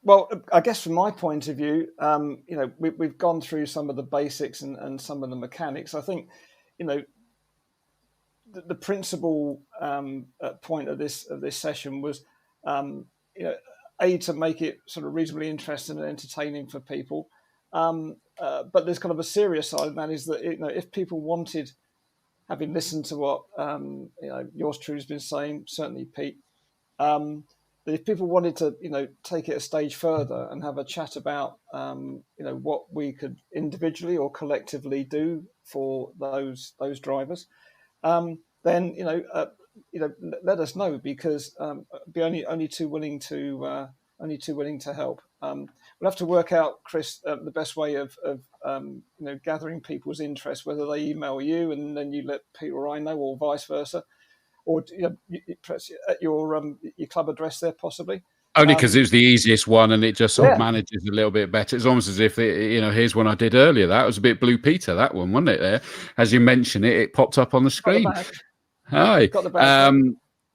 Speaker 4: Well, I guess from my point of view, you know, we've gone through some of the basics and some of the mechanics. I think, you know, the principal point of this session was, you know, to make it sort of reasonably interesting and entertaining for people. But there's kind of a serious side of that, is that, you know, if people wanted, having listened to what you know, yours truly has been saying, certainly Pete, that if people wanted to, you know, take it a stage further and have a chat about, you know, what we could individually or collectively do for those drivers, then you know, let us know, because be only too willing to help. We'll have to work out, Chris, the best way of you know, gathering people's interest, whether they email you and then you let Pete or I know, or vice versa, or, you know, perhaps at your club address there, possibly.
Speaker 1: Only because it was the easiest one, and it just sort of manages a little bit better. It's almost as if, you know, here's one I did earlier. That was a bit Blue Peter, that one, wasn't it? There, as you mentioned it, it popped up on the screen. Hi,
Speaker 4: got the badge.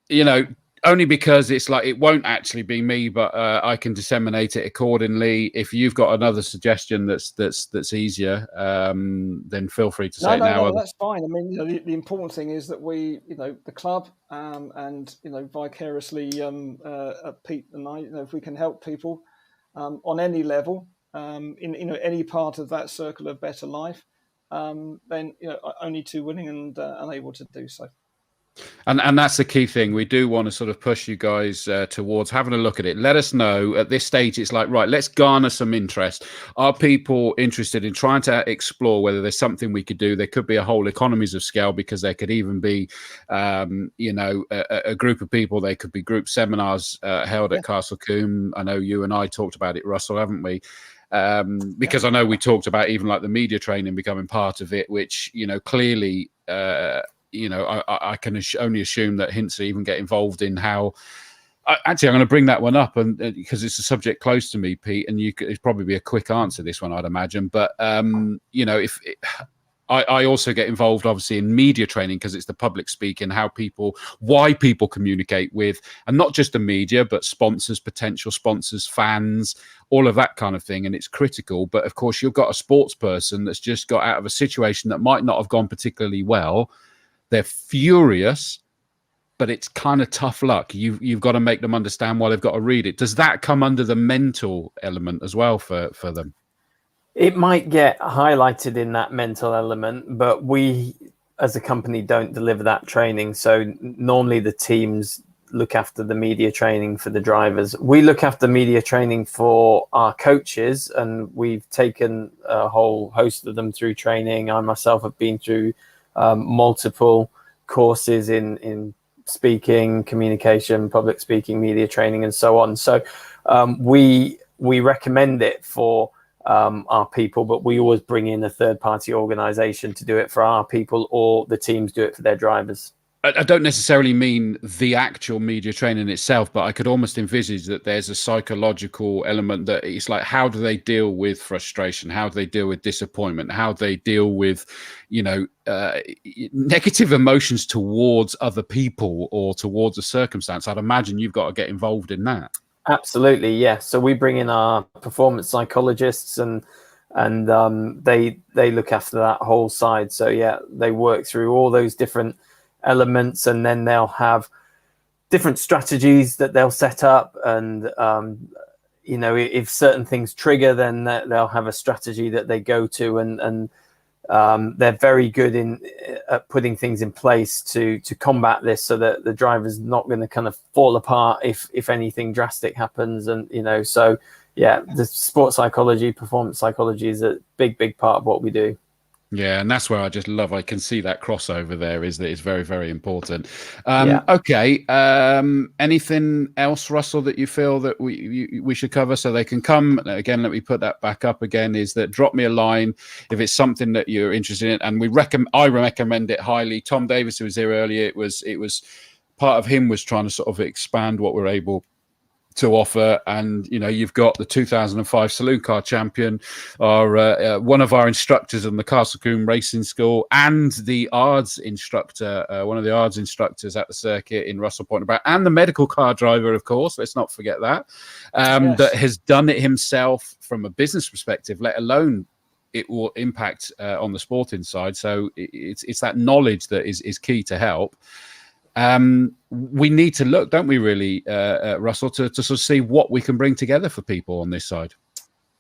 Speaker 1: You know, only because it's like, it won't actually be me, but I can disseminate it accordingly. If you've got another suggestion that's easier, then feel free to say it now.
Speaker 4: No, that's fine. I mean, you know, the important thing is that we, you know, the club, and, you know, vicariously, Pete and I, you know, if we can help people on any level, in, you know, any part of that circle of better life, then, you know, only too willing and able to do so.
Speaker 1: And that's the key thing. We do want to sort of push you guys towards having a look at it. Let us know at this stage. It's like, right, let's garner some interest. Are people interested in trying to explore whether there's something we could do? There could be a whole economies of scale, because there could even be, a group of people. They could be group seminars held at Castle Combe. I know you and I talked about it, Russell, haven't we? Because I know we talked about even like the media training becoming part of it, which, clearly, I can only assume that Hintsa even get involved in how. Actually, I'm going to bring that one up, and because it's a subject close to me, Pete, and it'd probably be a quick answer, this one, I'd imagine. But if I also get involved, obviously, in media training, because it's the public speaking, why people communicate with, and not just the media, but sponsors, potential sponsors, fans, all of that kind of thing. And it's critical. But of course, you've got a sports person that's just got out of a situation that might not have gone particularly well. They're furious, but it's kind of tough luck. You've got to make them understand why they've got to read it. Does that come under the mental element as well for them?
Speaker 3: It might get highlighted in that mental element, but we as a company don't deliver that training. So normally the teams look after the media training for the drivers. We look after media training for our coaches, and we've taken a whole host of them through training. I myself have been through multiple courses in speaking, communication, public speaking, media training, and so on. So we recommend it for our people, but we always bring in a third-party organization to do it for our people, or the teams do it for their drivers.
Speaker 1: I don't necessarily mean the actual media training itself, but I could almost envisage that there's a psychological element that it's like, how do they deal with frustration? How do they deal with disappointment? How do they deal with, negative emotions towards other people or towards a circumstance? I'd imagine you've got to get involved in that.
Speaker 3: Absolutely, yeah. So we bring in our performance psychologists, and they look after that whole side. So yeah, they work through all those different elements, and then they'll have different strategies that they'll set up, and if certain things trigger, then they'll have a strategy that they go to, and they're very good at putting things in place to combat this, so that the driver's not going to kind of fall apart if anything drastic happens. And so yeah, the sports psychology, performance psychology is a big part of what we do.
Speaker 1: Yeah, and that's where I just love. I can see that crossover there. Is that it's very, very important.
Speaker 3: Yeah.
Speaker 1: Okay. Anything else, Russell, that you feel that we should cover so they can come again? Let me put that back up again. Is that drop me a line if it's something that you're interested in, and I recommend it highly. Tom Davis, who was here earlier, it was part of him was trying to sort of expand what we're able to offer. And you've got the 2005 saloon car champion, or one of our instructors in the Castle Combe Racing School, and the ARDS instructor, one of the ARDS instructors at the circuit in Russell Poynter-Brown, and the medical car driver, of course, let's not forget that,
Speaker 4: Yes.
Speaker 1: that has done it himself from a business perspective, let alone it will impact on the sporting side. So it's that knowledge that is key to help. We need to look, don't we, really, Russell, to sort of see what we can bring together for people on this side.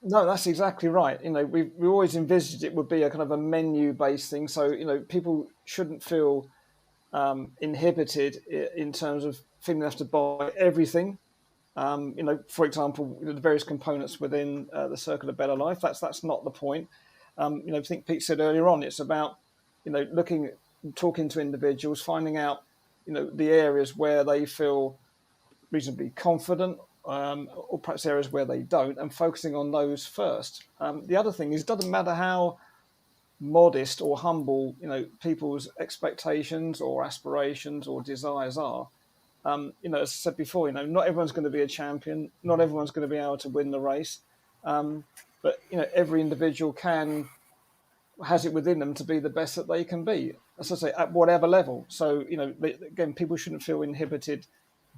Speaker 4: No, that's exactly right. We always envisaged it would be a kind of a menu-based thing. So, people shouldn't feel inhibited in terms of feeling they have to buy everything. For example, the various components within the Circle of Better Life. That's not the point. I think Pete said earlier on, it's about, talking to individuals, finding out, the areas where they feel reasonably confident, or perhaps areas where they don't, and focusing on those first. The other thing is, it doesn't matter how modest or humble, people's expectations or aspirations or desires are. As I said before, not everyone's going to be a champion, not everyone's going to be able to win the race, but every individual has it within them to be the best that they can be, as I say, at whatever level. So, again, people shouldn't feel inhibited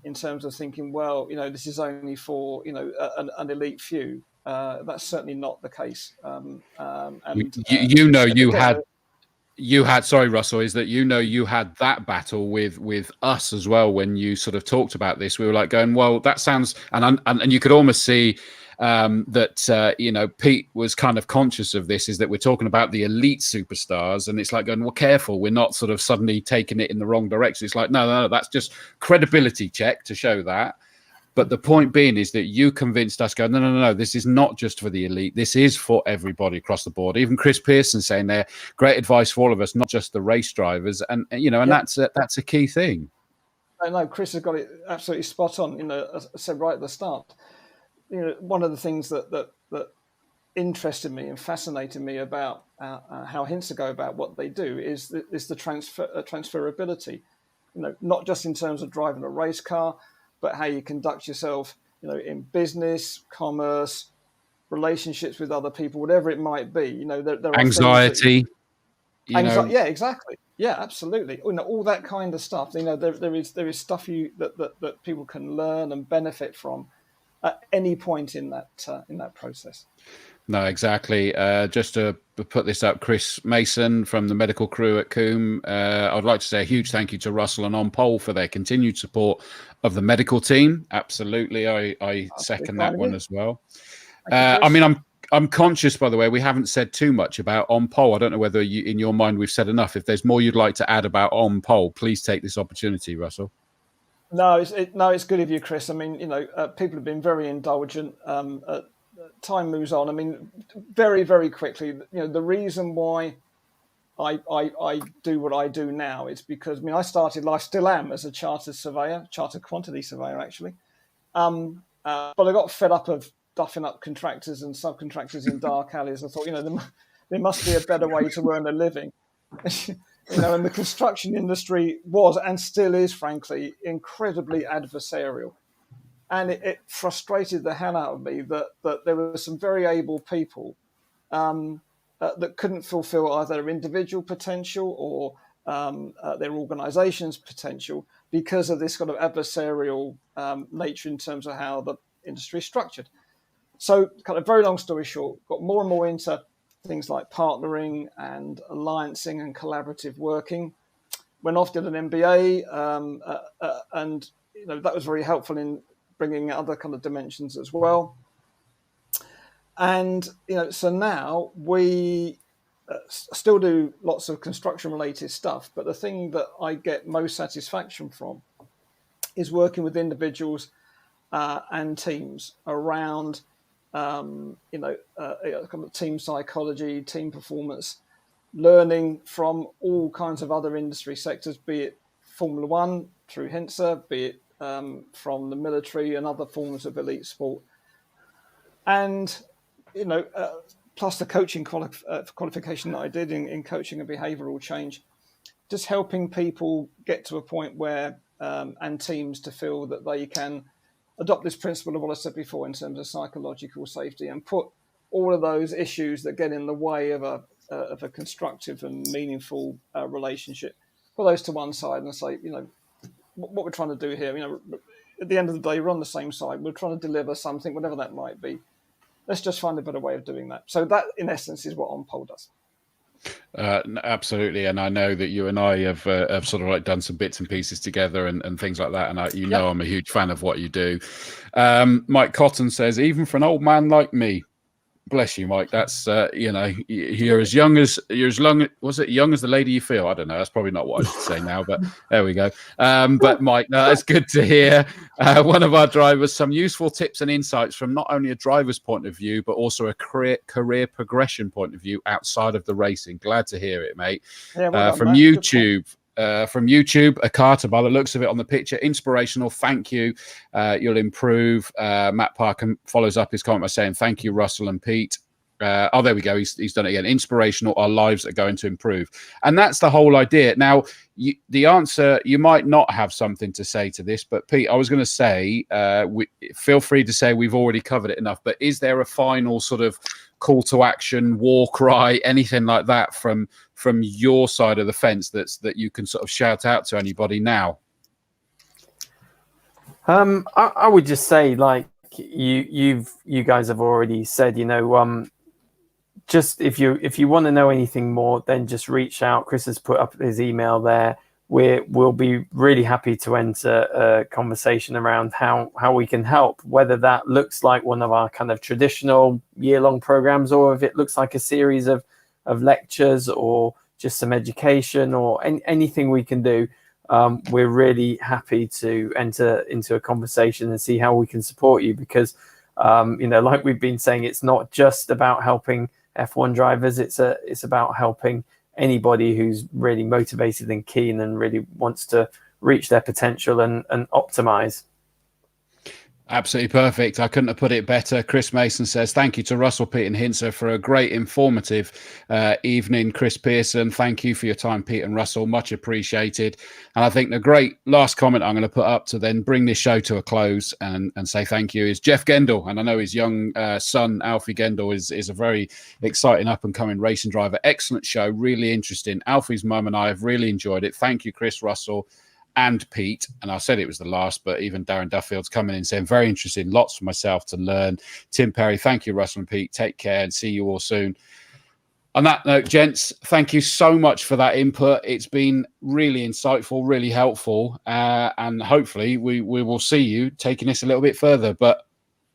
Speaker 4: in terms of thinking, well, this is only for, an elite few. That's certainly not the case.
Speaker 1: Sorry, Russell, is that you had that battle with us as well when you sort of talked about this. We were like going, well, that sounds, and you could almost see that Pete was kind of conscious of this, is that we're talking about the elite superstars, and it's like going, well, careful, we're not sort of suddenly taking it in the wrong direction. It's like, no, that's just credibility check to show that. But the point being is that you convinced us, go, no, this is not just for the elite. This is for everybody across the board. Even Chris Pearson saying there, great advice for all of us, not just the race drivers. And that's a key thing.
Speaker 4: I know Chris has got it absolutely spot on. As I said right at the start, one of the things that interested me and fascinated me about how Hintsa go about what they do is the transferability. Not just in terms of driving a race car, but how you conduct yourself, in business, commerce, relationships with other people, whatever it might be. There are
Speaker 1: anxiety.
Speaker 4: Yeah, exactly. Yeah, absolutely. All that kind of stuff. There is stuff that people can learn and benefit from at any point in that process.
Speaker 1: No, exactly. Just to put this up, Chris Mason from the medical crew at Combe. I'd like to say a huge thank you to Russell and On Pole for their continued support of the medical team. Absolutely, I second that one as well. I'm conscious, by the way, we haven't said too much about On Pole. I don't know whether in your mind we've said enough. If there's more you'd like to add about On Pole, please take this opportunity, Russell.
Speaker 4: No, it's good of you, Chris. People have been very indulgent. Time moves on. Very, very quickly. The reason why I do what I do now is because I started life, still am, as a chartered quantity surveyor, actually. But I got fed up of duffing up contractors and subcontractors in dark alleys. I thought, there must be a better way to earn a living. And the construction industry was and still is, frankly, incredibly adversarial. And it frustrated the hell out of me that there were some very able people that couldn't fulfill either their individual potential or their organisation's potential because of this kind of adversarial nature in terms of how the industry is structured. So, kind of very long story short, got more and more into things like partnering and alliancing and collaborative working. Went off, did an MBA, and that was very helpful in bringing other kind of dimensions as well. And so now we still do lots of construction related stuff, but the thing that I get most satisfaction from is working with individuals and teams around kind of team psychology, team performance, learning from all kinds of other industry sectors, be it Formula One through Hintsa, be it from the military and other forms of elite sport, and plus the coaching qualification that I did in coaching and behavioural change, just helping people get to a point where and teams to feel that they can adopt this principle of what I said before in terms of psychological safety and put all of those issues that get in the way of a constructive and meaningful relationship, put those to one side and say, what we're trying to do here, at the end of the day, we're on the same side. We're trying to deliver something, whatever that might be. Let's just find a better way of doing that. So that, in essence, is what On Pole does.
Speaker 1: Absolutely, and I know that you and I have sort of like done some bits and pieces together and things like that, and I'm a huge fan of what you do. Mike Cotton says, even for an old man like me, bless you, Mike. That's you're as young as young as the lady you feel. I don't know. That's probably not what I should say now, but there we go. But Mike, no, it's good to hear. One of our drivers, some useful tips and insights from not only a driver's point of view, but also a career progression point of view outside of the racing. Glad to hear it, mate. Yeah, from YouTube. Akata, by the looks of it on the picture, inspirational. Thank you. You'll improve. Matt Parker follows up his comment by saying, thank you, Russell and Pete. There we go. He's done it again. Inspirational. Our lives are going to improve. And that's the whole idea. Now, the answer, you might not have something to say to this, but Pete, I was going to say, feel free to say we've already covered it enough, but is there a final sort of call to action, war cry, anything like that from your side of the fence that you can sort of shout out to anybody now?
Speaker 3: I would just say, like you guys have already said, just if you want to know anything more, then just reach out. Chris has put up his email there. we'll be really happy to enter a conversation around how we can help, whether that looks like one of our kind of traditional year-long programs, or if it looks like a series of lectures, or just some education, or anything we can do. We're really happy to enter into a conversation and see how we can support you, because like we've been saying, it's not just about helping F1 drivers, it's about helping anybody who's really motivated and keen and really wants to reach their potential and optimize.
Speaker 1: Absolutely perfect. I couldn't have put it better. Chris Mason says, thank you to Russell, Pete and Hintsa for a great informative evening. Chris Pearson, thank you for your time, Pete and Russell. Much appreciated. And I think the great last comment I'm going to put up to then bring this show to a close and say thank you is Jeff Gendel. And I know his young son, Alfie Gendel, is a very exciting up-and-coming racing driver. Excellent show. Really interesting. Alfie's mum and I have really enjoyed it. Thank you, Chris, Russell and Pete. And I said it was the last, but even Darren Duffield's coming in saying very interesting, lots for myself to learn. Tim Perry, thank you, Russell and Pete. Take care and see you all soon. On that note, gents, thank you so much for that input. It's been really insightful, really helpful, and hopefully we will see you taking this a little bit further. But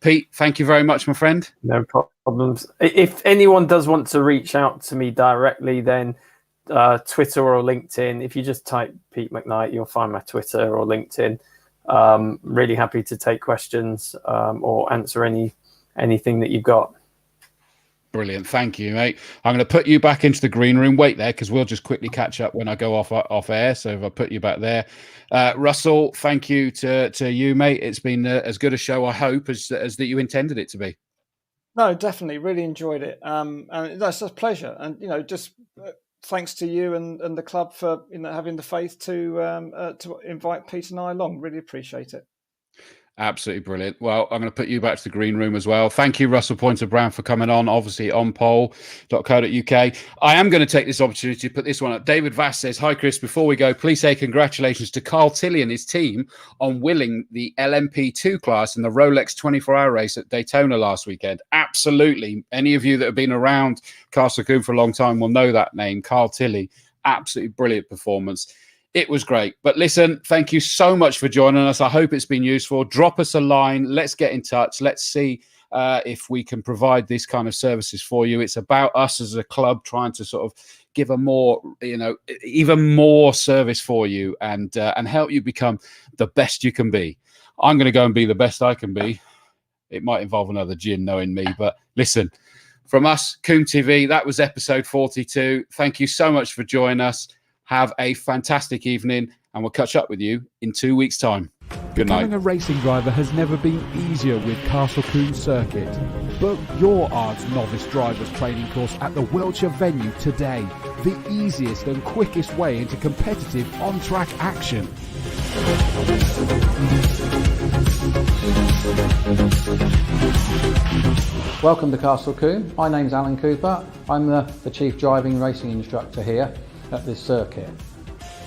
Speaker 1: Pete, thank you very much, my friend.
Speaker 3: No problems. If anyone does want to reach out to me directly, then Twitter or LinkedIn, if you just type Pete McKnight, you'll find my Twitter or LinkedIn. Really happy to take questions or answer anything that you've got.
Speaker 1: Brilliant. Thank you, mate. I'm going to put you back into the green room. Wait there, because we'll just quickly catch up when I go off air. So if I put you back there, Russell, thank you to you, mate. It's been as good a show, I hope, as that you intended it to be.
Speaker 4: No, definitely, really enjoyed it. And that's a pleasure. And just thanks to you and the club for having the faith to invite Pete and I along. Really appreciate it.
Speaker 1: Absolutely brilliant. Well, I'm going to put you back to the green room as well. Thank you, Russell Poynter-Brown, for coming on, obviously on pole.co.uk. I am going to take this opportunity to put this one up. David Vass says, hi, Chris. Before we go, please say congratulations to Carl Tilley and his team on winning the LMP2 class in the Rolex 24-hour race at Daytona last weekend. Absolutely. Any of you that have been around Castle Combe for a long time will know that name, Carl Tilley. Absolutely brilliant performance. It was great. But listen, thank you so much for joining us. I hope it's been useful. Drop us a line. Let's get in touch. Let's see if we can provide this kind of services for you. It's about us as a club trying to sort of give a more, even more service for you and help you become the best you can be. I'm going to go and be the best I can be. It might involve another gin knowing me, but listen, from us, Combe TV, that was episode 42. Thank you so much for joining us. Have a fantastic evening, and we'll catch up with you in 2 weeks' time. Good night.
Speaker 5: Becoming a racing driver has never been easier with Castle Combe Circuit. Book your ARDS Novice Drivers Training course at the Wiltshire venue today. The easiest and quickest way into competitive on-track action.
Speaker 6: Welcome to Castle Combe. My name's Alan Cooper. I'm the Chief Driving Racing Instructor here at this circuit.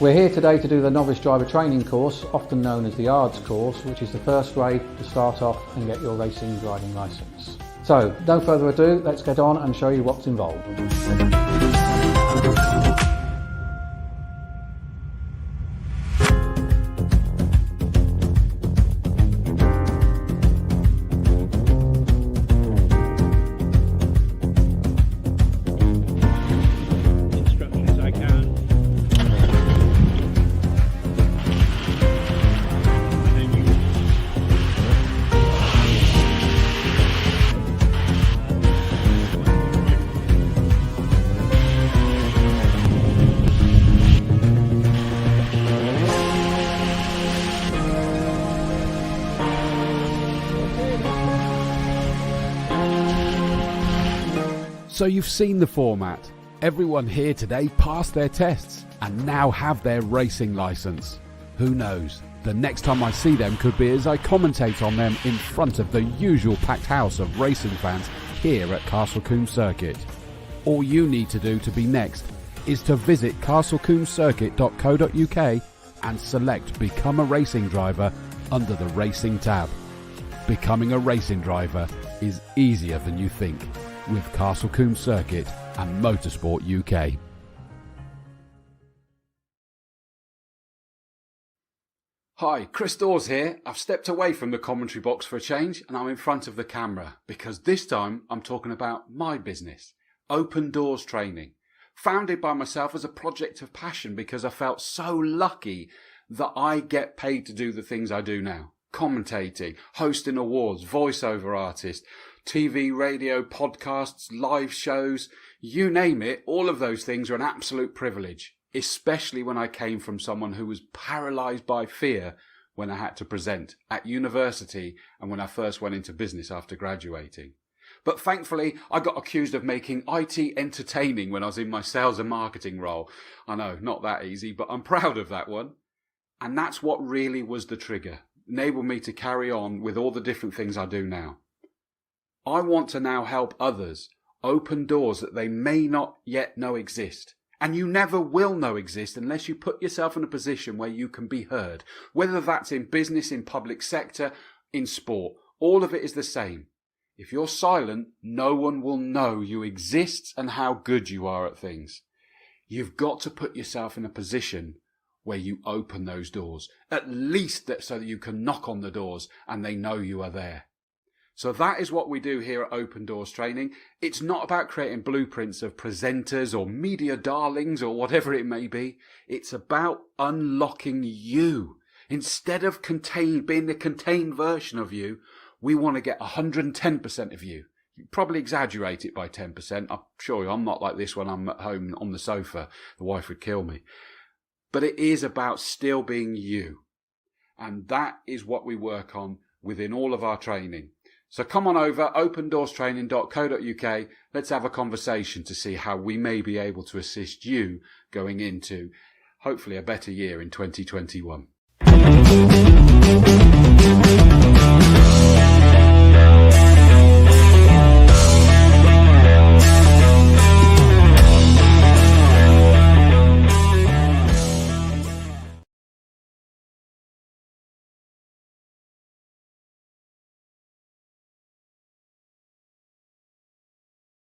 Speaker 6: We're here today to do the Novice Driver Training course, often known as the ARDS course, which is the first way to start off and get your racing driving licence. So, no further ado, let's get on and show you what's involved.
Speaker 5: So you've seen the format. Everyone here today passed their tests and now have their racing licence. Who knows? The next time I see them could be as I commentate on them in front of the usual packed house of racing fans here at Castle Combe Circuit. All you need to do to be next is to visit castlecombecircuit.co.uk and select Become a Racing Driver under the Racing tab. Becoming a racing driver is easier than you think with Castle Combe Circuit and Motorsport UK.
Speaker 1: Hi, Chris Dawes here. I've stepped away from the commentary box for a change and I'm in front of the camera because this time I'm talking about my business, Open Doors Training. Founded by myself as a project of passion because I felt so lucky that I get paid to do the things I do now. Commentating, hosting awards, voiceover artist, TV, radio, podcasts, live shows, you name it, all of those things are an absolute privilege. Especially when I came from someone who was paralysed by fear when I had to present at university and when I first went into business after graduating. But thankfully, I got accused of making IT entertaining when I was in my sales and marketing role. I know, not that easy, but I'm proud of that one. And that's what really was the trigger, enabled me to carry on with all the different things I do now. I want to now help others open doors that they may not yet know exist. And you never will know exist unless you put yourself in a position where you can be heard. Whether that's in business, in public sector, in sport, all of it is the same. If you're silent, no one will know you exist and how good you are at things. You've got to put yourself in a position where you open those doors, at least so that you can knock on the doors and they know you are there. So that is what we do here at Open Doors Training. It's not about creating blueprints of presenters or media darlings or whatever it may be. It's about unlocking you. Instead of being the contained version of you, we want to get 110% of you. You probably exaggerate it by 10%. I'm sure I'm not like this when I'm at home on the sofa. The wife would kill me. But it is about still being you. And that is what we work on within all of our training. So come on over, opendoorstraining.co.uk. Let's have a conversation to see how we may be able to assist you going into, hopefully, a better year in 2021.